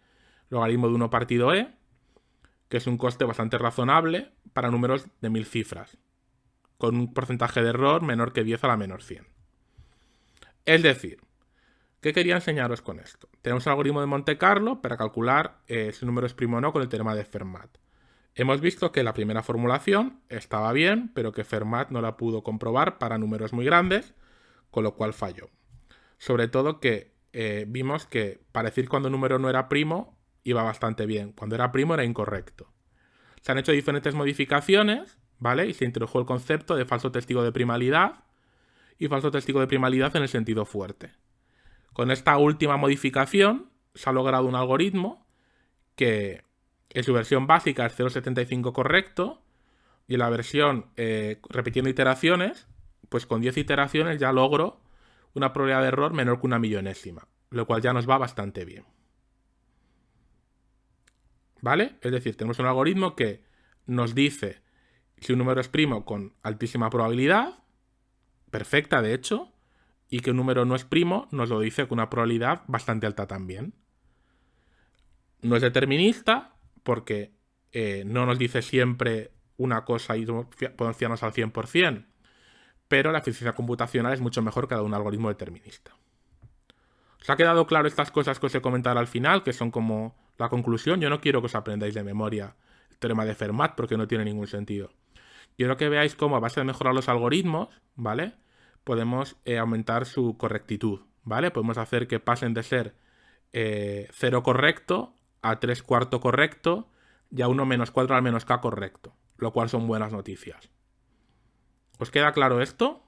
logaritmo de 1 partido e, que es un coste bastante razonable para números de 1000 cifras, con un porcentaje de error menor que 10 a la menor 100. Es decir, ¿qué quería enseñaros con esto? Tenemos un algoritmo de Monte Carlo para calcular si un número es primo o no con el teorema de Fermat. Hemos visto que la primera formulación estaba bien, pero que Fermat no la pudo comprobar para números muy grandes, con lo cual falló. Sobre todo que vimos que para decir cuando un número no era primo iba bastante bien. Cuando era primo era incorrecto. Se han hecho diferentes modificaciones, ¿vale? Y se introdujo el concepto de falso testigo de primalidad y falso testigo de primalidad en el sentido fuerte. Con esta última modificación se ha logrado un algoritmo que en su versión básica es 0,75 correcto y en la versión repitiendo iteraciones, pues con 10 iteraciones ya logro una probabilidad de error menor que una millonésima, lo cual ya nos va bastante bien. ¿Vale? Es decir, tenemos un algoritmo que nos dice si un número es primo con altísima probabilidad, perfecta de hecho, y que un número no es primo nos lo dice con una probabilidad bastante alta también. No es determinista porque no nos dice siempre una cosa y podemos fiarnos al 100%, pero la eficiencia computacional es mucho mejor que la de un algoritmo determinista. ¿Os ha quedado claro estas cosas que os he comentado al final, que son como la conclusión? Yo no quiero que os aprendáis de memoria el teorema de Fermat porque no tiene ningún sentido. Quiero que veáis cómo a base de mejorar los algoritmos, ¿vale? Podemos aumentar su correctitud, ¿vale? Podemos hacer que pasen de ser 0 correcto a 3/4 correcto y a 1 menos 4 al menos k correcto, lo cual son buenas noticias. ¿Os queda claro esto?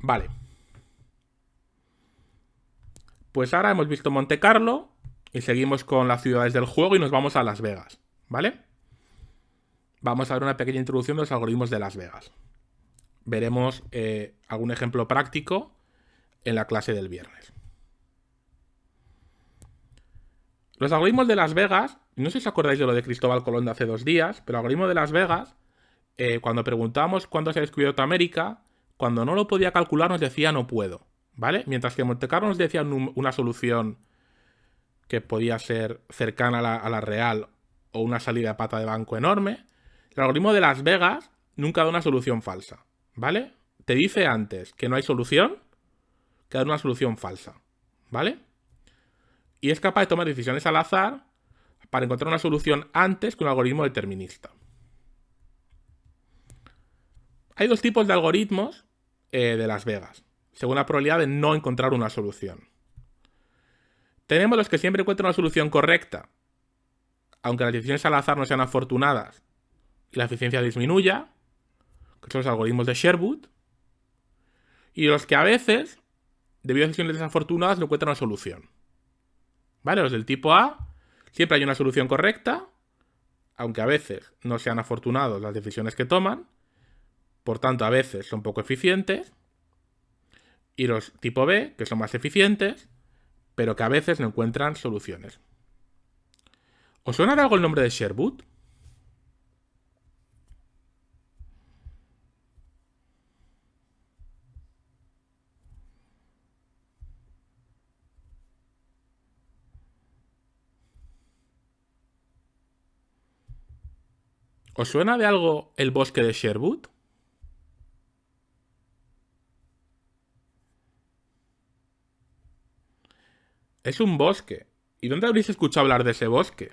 Vale. Pues ahora hemos visto Monte Carlo y seguimos con las ciudades del juego y nos vamos a Las Vegas, ¿vale? Vamos a ver una pequeña introducción de los algoritmos de Las Vegas. Veremos algún ejemplo práctico en la clase del viernes. Los algoritmos de Las Vegas, no sé si os acordáis de lo de Cristóbal Colón de hace 2 días, pero el algoritmo de Las Vegas, cuando preguntábamos cuándo se ha descubierto América, cuando no lo podía calcular nos decía no puedo, ¿vale? Mientras que Monte Carlo nos decía una solución que podía ser cercana a la real o una salida de pata de banco enorme, el algoritmo de Las Vegas nunca da una solución falsa, ¿vale? Te dice antes que no hay solución que da una solución falsa, ¿vale? Y es capaz de tomar decisiones al azar para encontrar una solución antes que un algoritmo determinista. Hay 2 tipos de algoritmos de Las Vegas, según la probabilidad de no encontrar una solución. Tenemos los que siempre encuentran una solución correcta, aunque las decisiones al azar no sean afortunadas y la eficiencia disminuya, que son los algoritmos de Sherwood, y los que a veces, debido a decisiones desafortunadas, no encuentran una solución. ¿Vale? Los del tipo A, siempre hay una solución correcta, aunque a veces no sean afortunados las decisiones que toman, por tanto a veces son poco eficientes, y los tipo B, que son más eficientes, pero que a veces no encuentran soluciones. ¿Os suena de algo el nombre de Sherwood? ¿Os suena de algo el bosque de Sherwood? Es un bosque. ¿Y dónde habréis escuchado hablar de ese bosque?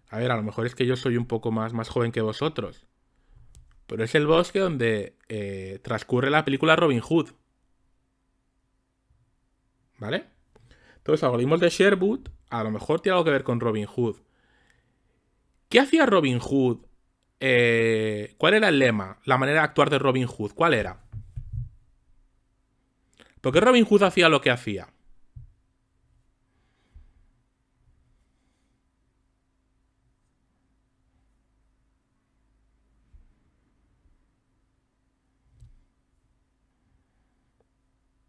A ver, a lo mejor es que yo soy un poco más joven que vosotros. Pero es el bosque donde transcurre la película Robin Hood. ¿Vale? Entonces, algoritmos de Sherwood a lo mejor tiene algo que ver con Robin Hood. ¿Qué hacía Robin Hood? ¿Cuál era el lema? La manera de actuar de Robin Hood. ¿Cuál era? ¿Por qué Robin Hood hacía lo que hacía?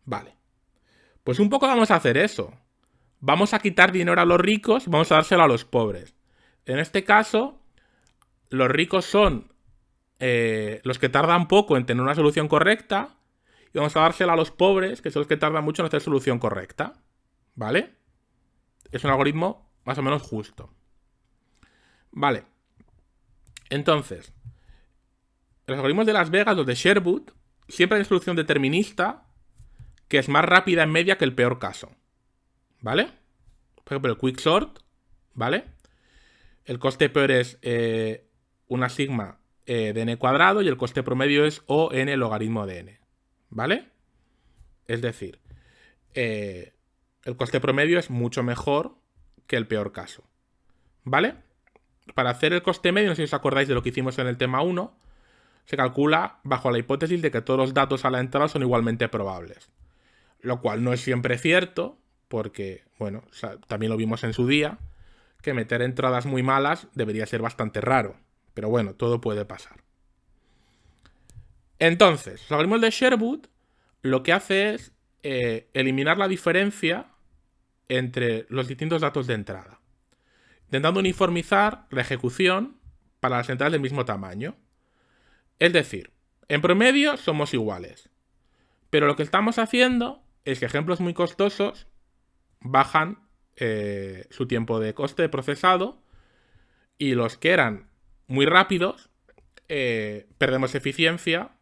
Vale. Pues un poco vamos a hacer eso. Vamos a quitar dinero a los ricos y vamos a dárselo a los pobres. En este caso, los ricos son los que tardan poco en tener una solución correcta y vamos a dársela a los pobres, que son los que tardan mucho en hacer solución correcta. ¿Vale? Es un algoritmo más o menos justo. Vale. Entonces, los algoritmos de Las Vegas, los de Sherwood, siempre hay una solución determinista que es más rápida en media que el peor caso. ¿Vale? Por ejemplo, el quicksort, ¿vale? El coste peor es una sigma de n cuadrado y el coste promedio es o n logaritmo de n. ¿Vale? Es decir, el coste promedio es mucho mejor que el peor caso. ¿Vale? Para hacer el coste medio, no sé si os acordáis de lo que hicimos en el tema 1, se calcula bajo la hipótesis de que todos los datos a la entrada son igualmente probables. Lo cual no es siempre cierto, porque, bueno, o sea, también lo vimos en su día, que meter entradas muy malas debería ser bastante raro. Pero bueno, todo puede pasar. Entonces, los algoritmos de Sherwood lo que hace es eliminar la diferencia entre los distintos datos de entrada, intentando uniformizar la ejecución para las entradas del mismo tamaño. Es decir, en promedio somos iguales, pero lo que estamos haciendo es que ejemplos muy costosos bajan su tiempo de coste de procesado y los que eran muy rápidos perdemos eficiencia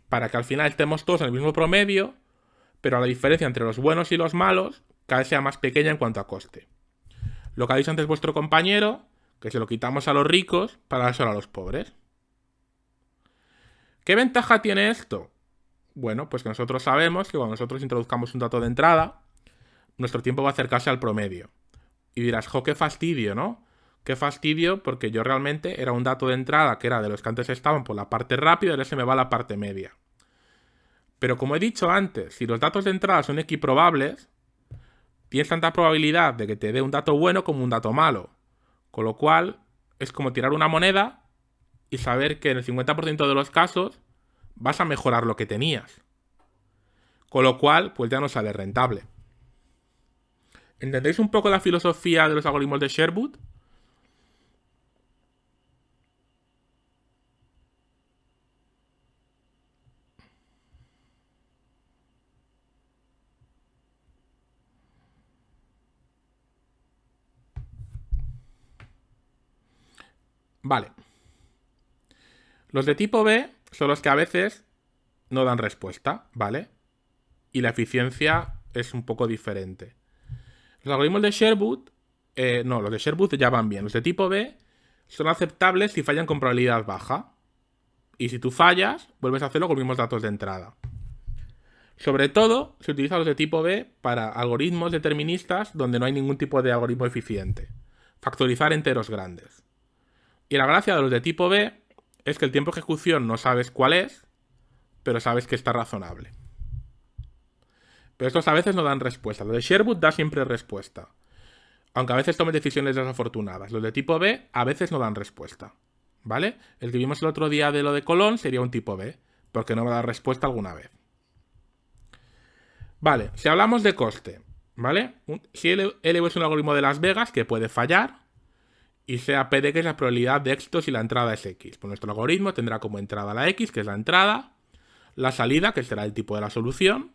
para que al final estemos todos en el mismo promedio, pero la diferencia entre los buenos y los malos cada vez sea más pequeña en cuanto a coste. Lo que ha dicho antes vuestro compañero, que se lo quitamos a los ricos para dárselo a los pobres. ¿Qué ventaja tiene esto? Bueno, pues que nosotros sabemos que cuando nosotros introduzcamos un dato de entrada, nuestro tiempo va a acercarse al promedio. Y dirás, jo, qué fastidio, ¿no? Qué fastidio, porque yo realmente era un dato de entrada que era de los que antes estaban por la parte rápida y ahora se me va a la parte media. Pero como he dicho antes, si los datos de entrada son equiprobables, tienes tanta probabilidad de que te dé un dato bueno como un dato malo. Con lo cual, es como tirar una moneda y saber que en el 50% de los casos vas a mejorar lo que tenías. Con lo cual, pues ya no sale rentable. ¿Entendéis un poco la filosofía de los algoritmos de Sherwood? Vale. Los de tipo B son los que a veces no dan respuesta, ¿vale? Y la eficiencia es un poco diferente. Los algoritmos de Sherwood, no, los de Sherwood ya van bien. Los de tipo B son aceptables si fallan con probabilidad baja. Y si tú fallas, vuelves a hacerlo con los mismos datos de entrada. Sobre todo, se utilizan los de tipo B para algoritmos deterministas donde no hay ningún tipo de algoritmo eficiente. Factorizar enteros grandes. Y la gracia de los de tipo B es que el tiempo de ejecución no sabes cuál es, pero sabes que está razonable. Pero estos a veces no dan respuesta. Los de Sherwood da siempre respuesta. Aunque a veces tomen decisiones desafortunadas. Los de tipo B a veces no dan respuesta. ¿Vale? El que vimos el otro día de lo de Colón sería un tipo B, porque no va a dar respuesta alguna vez. Vale, si hablamos de coste, ¿vale? Si LV es un algoritmo de Las Vegas que puede fallar, y sea PD, que es la probabilidad de éxito si la entrada es X. Pues nuestro algoritmo tendrá como entrada la X, que es la entrada, la salida, que será el tipo de la solución,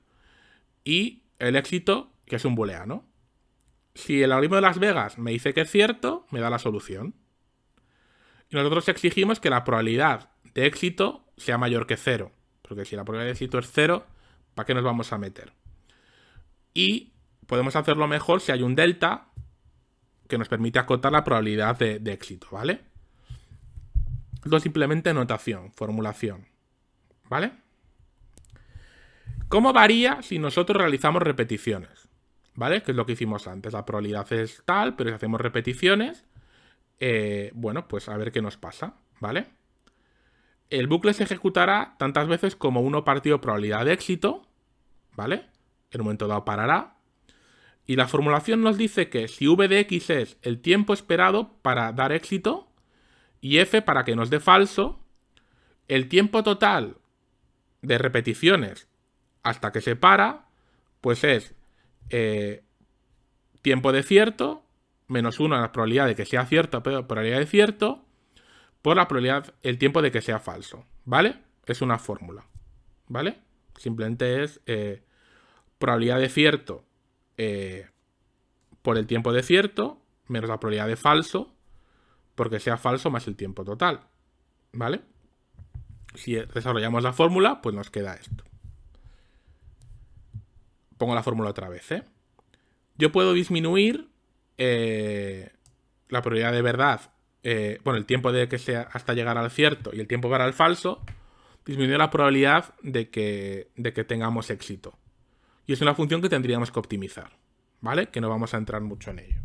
y el éxito, que es un booleano. Si el algoritmo de Las Vegas me dice que es cierto, me da la solución. Y nosotros exigimos que la probabilidad de éxito sea mayor que 0. Porque si la probabilidad de éxito es 0, ¿para qué nos vamos a meter? Y podemos hacerlo mejor si hay un delta que nos permite acotar la probabilidad de éxito, ¿vale? Esto es simplemente notación, formulación, ¿vale? ¿Cómo varía si nosotros realizamos repeticiones? ¿Vale? Que es lo que hicimos antes. La probabilidad es tal, pero si hacemos repeticiones, bueno, pues a ver qué nos pasa, ¿vale? El bucle se ejecutará tantas veces como 1 partido probabilidad de éxito, ¿vale? En un momento dado parará. Y la formulación nos dice que si v de x es el tiempo esperado para dar éxito y f para que nos dé falso, el tiempo total de repeticiones hasta que se para, pues es tiempo de cierto menos 1 la probabilidad de que sea cierto, pero probabilidad de cierto, por la probabilidad, el tiempo de que sea falso, ¿vale? Es una fórmula, ¿vale? Simplemente es probabilidad de cierto por el tiempo de cierto menos la probabilidad de falso porque sea falso más el tiempo total, ¿vale? Si desarrollamos la fórmula, pues nos queda esto. Pongo la fórmula otra vez, ¿eh? Yo puedo disminuir la probabilidad de verdad, bueno, el tiempo de que sea hasta llegar al cierto y el tiempo para el falso, disminuir la probabilidad de que tengamos éxito. Y es una función que tendríamos que optimizar, ¿vale? Que no vamos a entrar mucho en ello.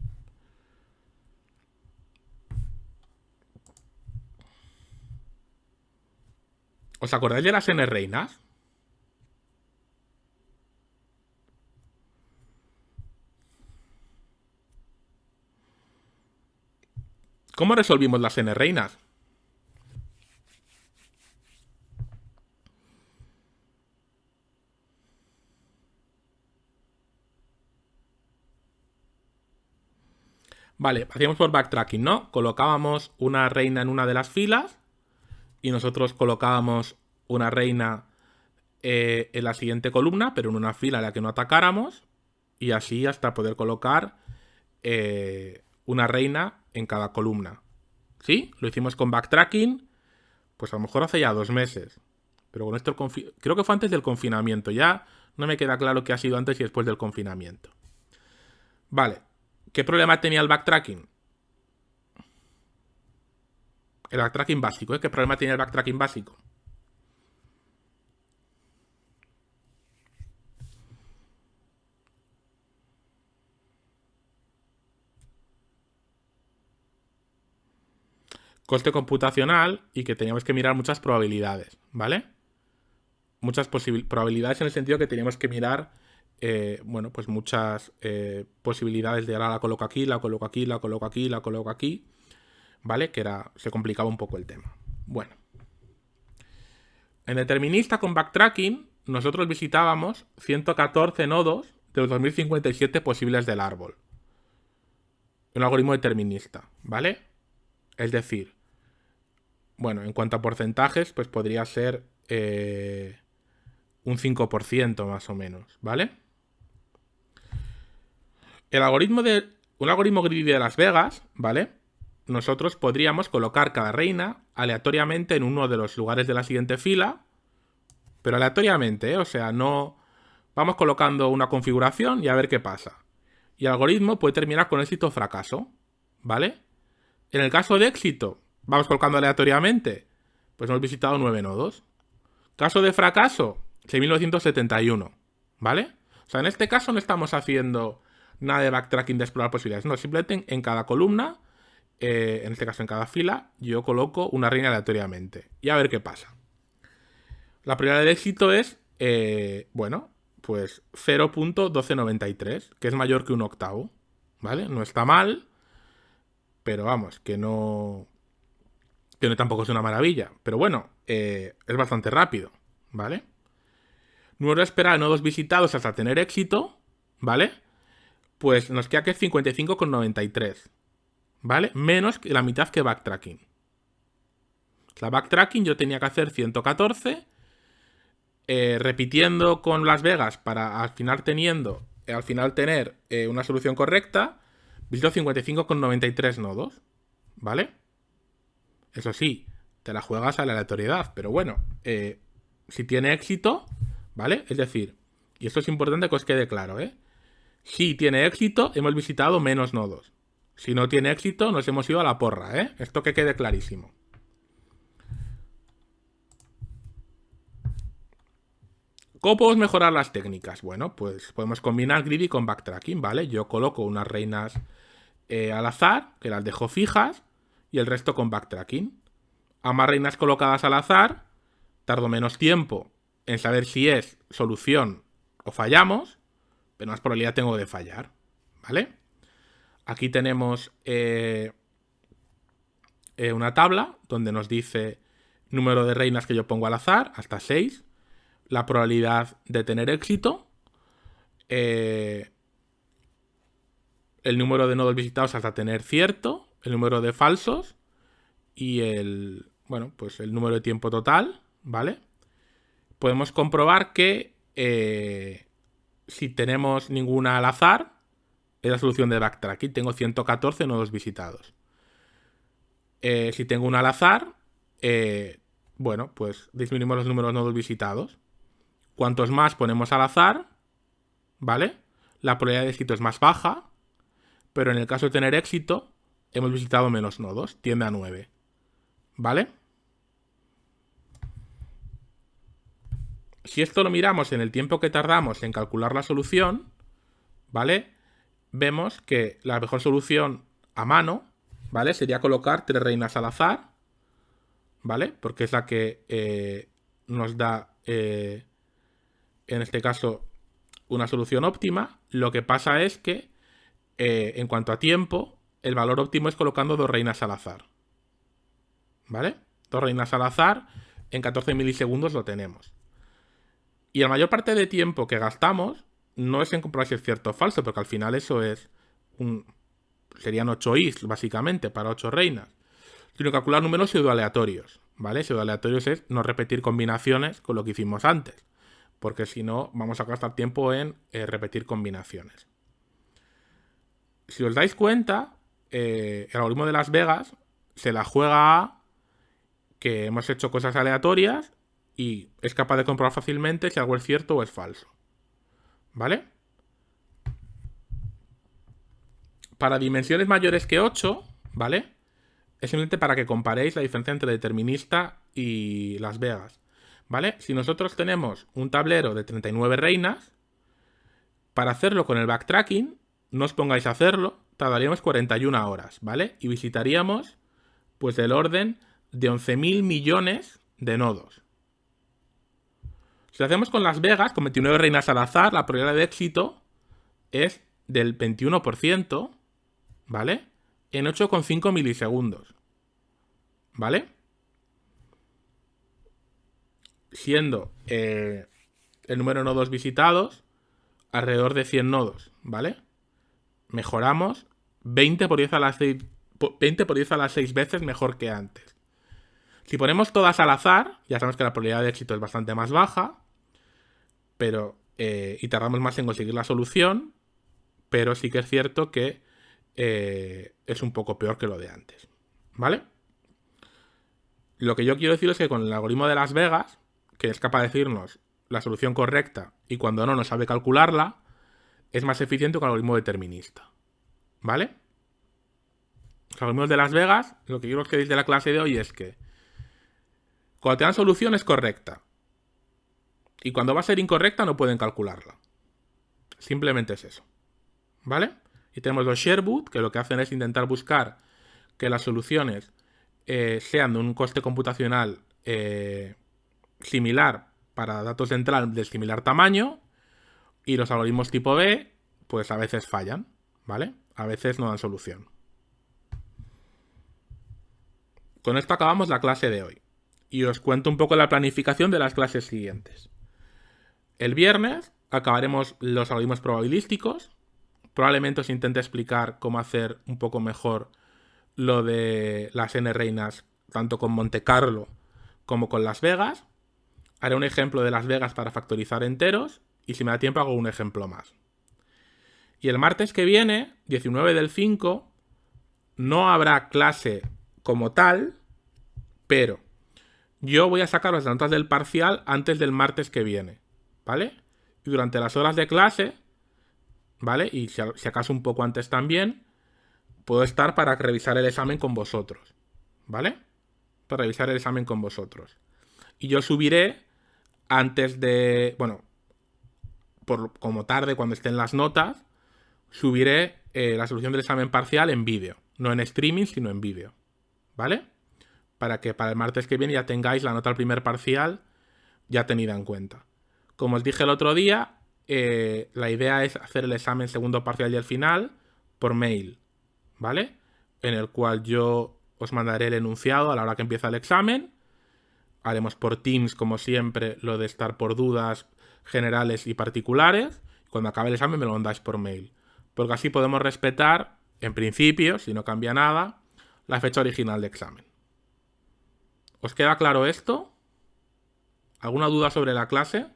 ¿Os acordáis de las n reinas? ¿Cómo resolvimos las n reinas? Vale, hacíamos por backtracking, ¿no? Colocábamos una reina en una de las filas y nosotros colocábamos una reina en la siguiente columna, pero en una fila en la que no atacáramos, y así hasta poder colocar una reina en cada columna. ¿Sí? Lo hicimos con backtracking, pues a lo mejor hace ya 2 meses. Pero con esto creo que fue antes del confinamiento. Ya no me queda claro qué ha sido antes y después del confinamiento. Vale. ¿Qué problema tenía el backtracking? El backtracking básico, ¿eh? ¿Qué problema tenía el backtracking básico? Coste computacional y que teníamos que mirar muchas probabilidades, ¿vale? muchas probabilidades en el sentido que teníamos que mirar, bueno, pues muchas posibilidades de ahora la coloco aquí, la coloco aquí, la coloco aquí, la coloco aquí, ¿vale? Que se complicaba un poco el tema. Bueno. En determinista con backtracking, nosotros visitábamos 114 nodos de los 2057 posibles del árbol. Un algoritmo determinista, ¿vale? Es decir, bueno, en cuanto a porcentajes, pues podría ser un 5% más o menos, ¿vale? Un algoritmo greedy de Las Vegas, ¿vale? Nosotros podríamos colocar cada reina aleatoriamente en uno de los lugares de la siguiente fila, pero aleatoriamente, ¿eh? O sea, no vamos colocando una configuración y a ver qué pasa. Y el algoritmo puede terminar con éxito o fracaso, ¿vale? En el caso de éxito, vamos colocando aleatoriamente, pues hemos visitado 9 nodos. Caso de fracaso, 6.971, ¿vale? O sea, en este caso no estamos haciendo nada de backtracking de explorar posibilidades, no, simplemente en cada columna, en este caso en cada fila, yo coloco una reina aleatoriamente y a ver qué pasa. La probabilidad de éxito es, bueno, pues 0.1293, que es mayor que un octavo, ¿vale? No está mal, pero vamos, que no tampoco es una maravilla. Pero bueno, es bastante rápido, ¿vale? Número de espera de nodos visitados hasta tener éxito, ¿vale? Pues nos queda que es 55,93, ¿vale? Menos que la mitad que backtracking. La backtracking yo tenía que hacer 114, repitiendo con Las Vegas para al final tener una solución correcta, visito 55,93 nodos, ¿vale? Eso sí, te la juegas a la aleatoriedad, pero bueno, si tiene éxito, ¿vale? Es decir, y esto es importante que os quede claro, ¿eh? Si tiene éxito, hemos visitado menos nodos. Si no tiene éxito, nos hemos ido a la porra, ¿eh? Esto que quede clarísimo. ¿Cómo podemos mejorar las técnicas? Bueno, pues podemos combinar greedy con backtracking, ¿vale? Yo coloco unas reinas al azar, que las dejo fijas, y el resto con backtracking. A más reinas colocadas al azar, tardo menos tiempo en saber si es solución o fallamos, pero más probabilidad tengo de fallar, ¿vale? Aquí tenemos una tabla donde nos dice número de reinas que yo pongo al azar, hasta 6, la probabilidad de tener éxito, el número de nodos visitados hasta tener cierto, el número de falsos y bueno, pues el número de tiempo total, ¿vale? Podemos comprobar que si tenemos ninguna al azar, es la solución de backtracking. Tengo 114 nodos visitados. Si tengo una al azar, bueno, pues disminuimos los números de nodos visitados. Cuantos más ponemos al azar, ¿vale? La probabilidad de éxito es más baja, pero en el caso de tener éxito, hemos visitado menos nodos, tiende a 9, ¿vale? Si esto lo miramos en el tiempo que tardamos en calcular la solución, ¿vale? Vemos que la mejor solución a mano, ¿vale? Sería colocar 3 reinas al azar, ¿vale? Porque es la que nos da, en este caso, una solución óptima. Lo que pasa es que, en cuanto a tiempo, el valor óptimo es colocando 2 reinas al azar, ¿vale? 2 reinas al azar, en 14 milisegundos lo tenemos. Y la mayor parte de tiempo que gastamos no es en comprobar si es cierto o falso, porque al final eso es serían 8 is, básicamente, para 8 reinas, sino calcular números pseudoaleatorios, ¿vale? Pseudoaleatorios es no repetir combinaciones con lo que hicimos antes, porque si no vamos a gastar tiempo en repetir combinaciones. Si os dais cuenta, el algoritmo de Las Vegas se la juega a que hemos hecho cosas aleatorias y es capaz de comprobar fácilmente si algo es cierto o es falso, ¿vale? Para dimensiones mayores que 8, ¿vale? Es simplemente para que comparéis la diferencia entre determinista y Las Vegas, ¿vale? Si nosotros tenemos un tablero de 39 reinas, para hacerlo con el backtracking, no os pongáis a hacerlo, tardaríamos 41 horas, ¿vale? Y visitaríamos, pues, del orden de 11.000 millones de nodos. Si lo hacemos con Las Vegas, con 29 reinas al azar, la probabilidad de éxito es del 21%, ¿vale? En 8,5 milisegundos, ¿vale? Siendo el número de nodos visitados alrededor de 100 nodos, ¿vale? Mejoramos 20 por 10 a las 6, 20 por 10 a las 6 veces mejor que antes. Si ponemos todas al azar, ya sabemos que la probabilidad de éxito es bastante más baja, pero y tardamos más en conseguir la solución, pero sí que es cierto que es un poco peor que lo de antes, ¿vale? Lo que yo quiero decir es que con el algoritmo de Las Vegas, que es capaz de decirnos la solución correcta y cuando no sabe calcularla, es más eficiente que el algoritmo determinista, ¿vale? Los algoritmos de Las Vegas, lo que quiero que veáis de la clase de hoy es que cuando te dan solución es correcta y cuando va a ser incorrecta no pueden calcularla. Simplemente es eso, ¿vale? Y tenemos los Sherwood, que lo que hacen es intentar buscar que las soluciones sean de un coste computacional similar para datos de entrada de similar tamaño, y los algoritmos tipo B, pues a veces fallan, ¿vale? A veces no dan solución. Con esto acabamos la clase de hoy. Y os cuento un poco la planificación de las clases siguientes. El viernes acabaremos los algoritmos probabilísticos. Probablemente os intente explicar cómo hacer un poco mejor lo de las n reinas, tanto con Monte Carlo como con Las Vegas. Haré un ejemplo de Las Vegas para factorizar enteros y si me da tiempo hago un ejemplo más. Y el martes que viene, 19 del 5, no habrá clase como tal, pero yo voy a sacar las notas del parcial antes del martes que viene, ¿vale? Y durante las horas de clase, ¿vale? Y si acaso un poco antes también, puedo estar para revisar el examen con vosotros, ¿vale? Para revisar el examen con vosotros. Y yo subiré antes de... Bueno, como tarde, cuando estén las notas, subiré la solución del examen parcial en vídeo. No en streaming, sino en vídeo, ¿vale? Para que para el martes que viene ya tengáis la nota del primer parcial ya tenida en cuenta. Como os dije el otro día, la idea es hacer el examen segundo parcial y el final por mail, ¿vale? En el cual yo os mandaré el enunciado a la hora que empieza el examen. Haremos por Teams, como siempre, lo de estar por dudas generales y particulares. Cuando acabe el examen me lo mandáis por mail. Porque así podemos respetar, en principio, si no cambia nada, la fecha original de examen. ¿Os queda claro esto? ¿Alguna duda sobre la clase?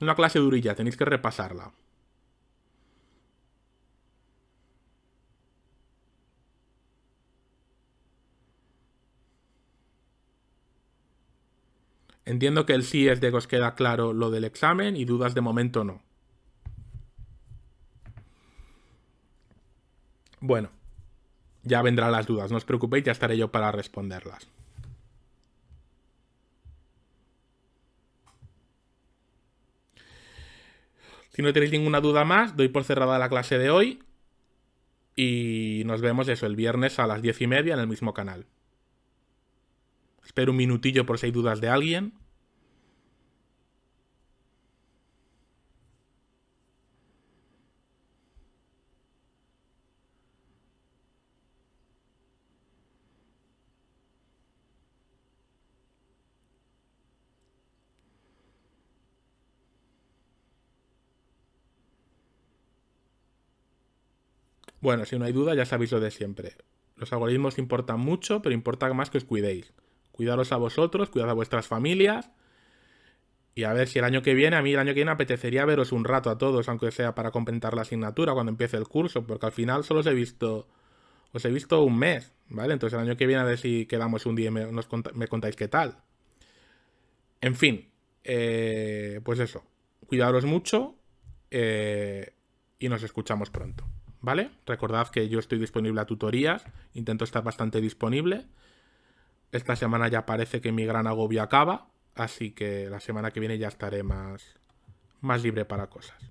Una clase durilla, tenéis que repasarla. Entiendo que el sí es de que os queda claro lo del examen y dudas de momento no. Bueno, ya vendrán las dudas, no os preocupéis, ya estaré yo para responderlas. Si no tenéis ninguna duda más, doy por cerrada la clase de hoy y nos vemos eso el viernes a las 10:30 en el mismo canal. Espero un minutillo por si hay dudas de alguien. Bueno, si no hay duda, ya sabéis lo de siempre. Los algoritmos importan mucho, pero importa más que os cuidéis. Cuidaros a vosotros, cuidad a vuestras familias. Y a ver si el año que viene, a mí el año que viene apetecería veros un rato a todos, aunque sea para completar la asignatura cuando empiece el curso, porque al final solo os he visto un mes, ¿vale? Entonces el año que viene a ver si quedamos un día y me contáis qué tal. En fin, pues eso. Cuidaros mucho y nos escuchamos pronto, ¿vale? Recordad que yo estoy disponible a tutorías, intento estar bastante disponible. Esta semana ya parece que mi gran agobio acaba, así que la semana que viene ya estaré más libre para cosas,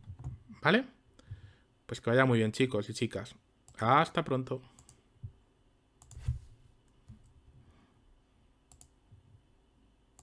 ¿vale? Pues que vaya muy bien, chicos y chicas. Hasta pronto.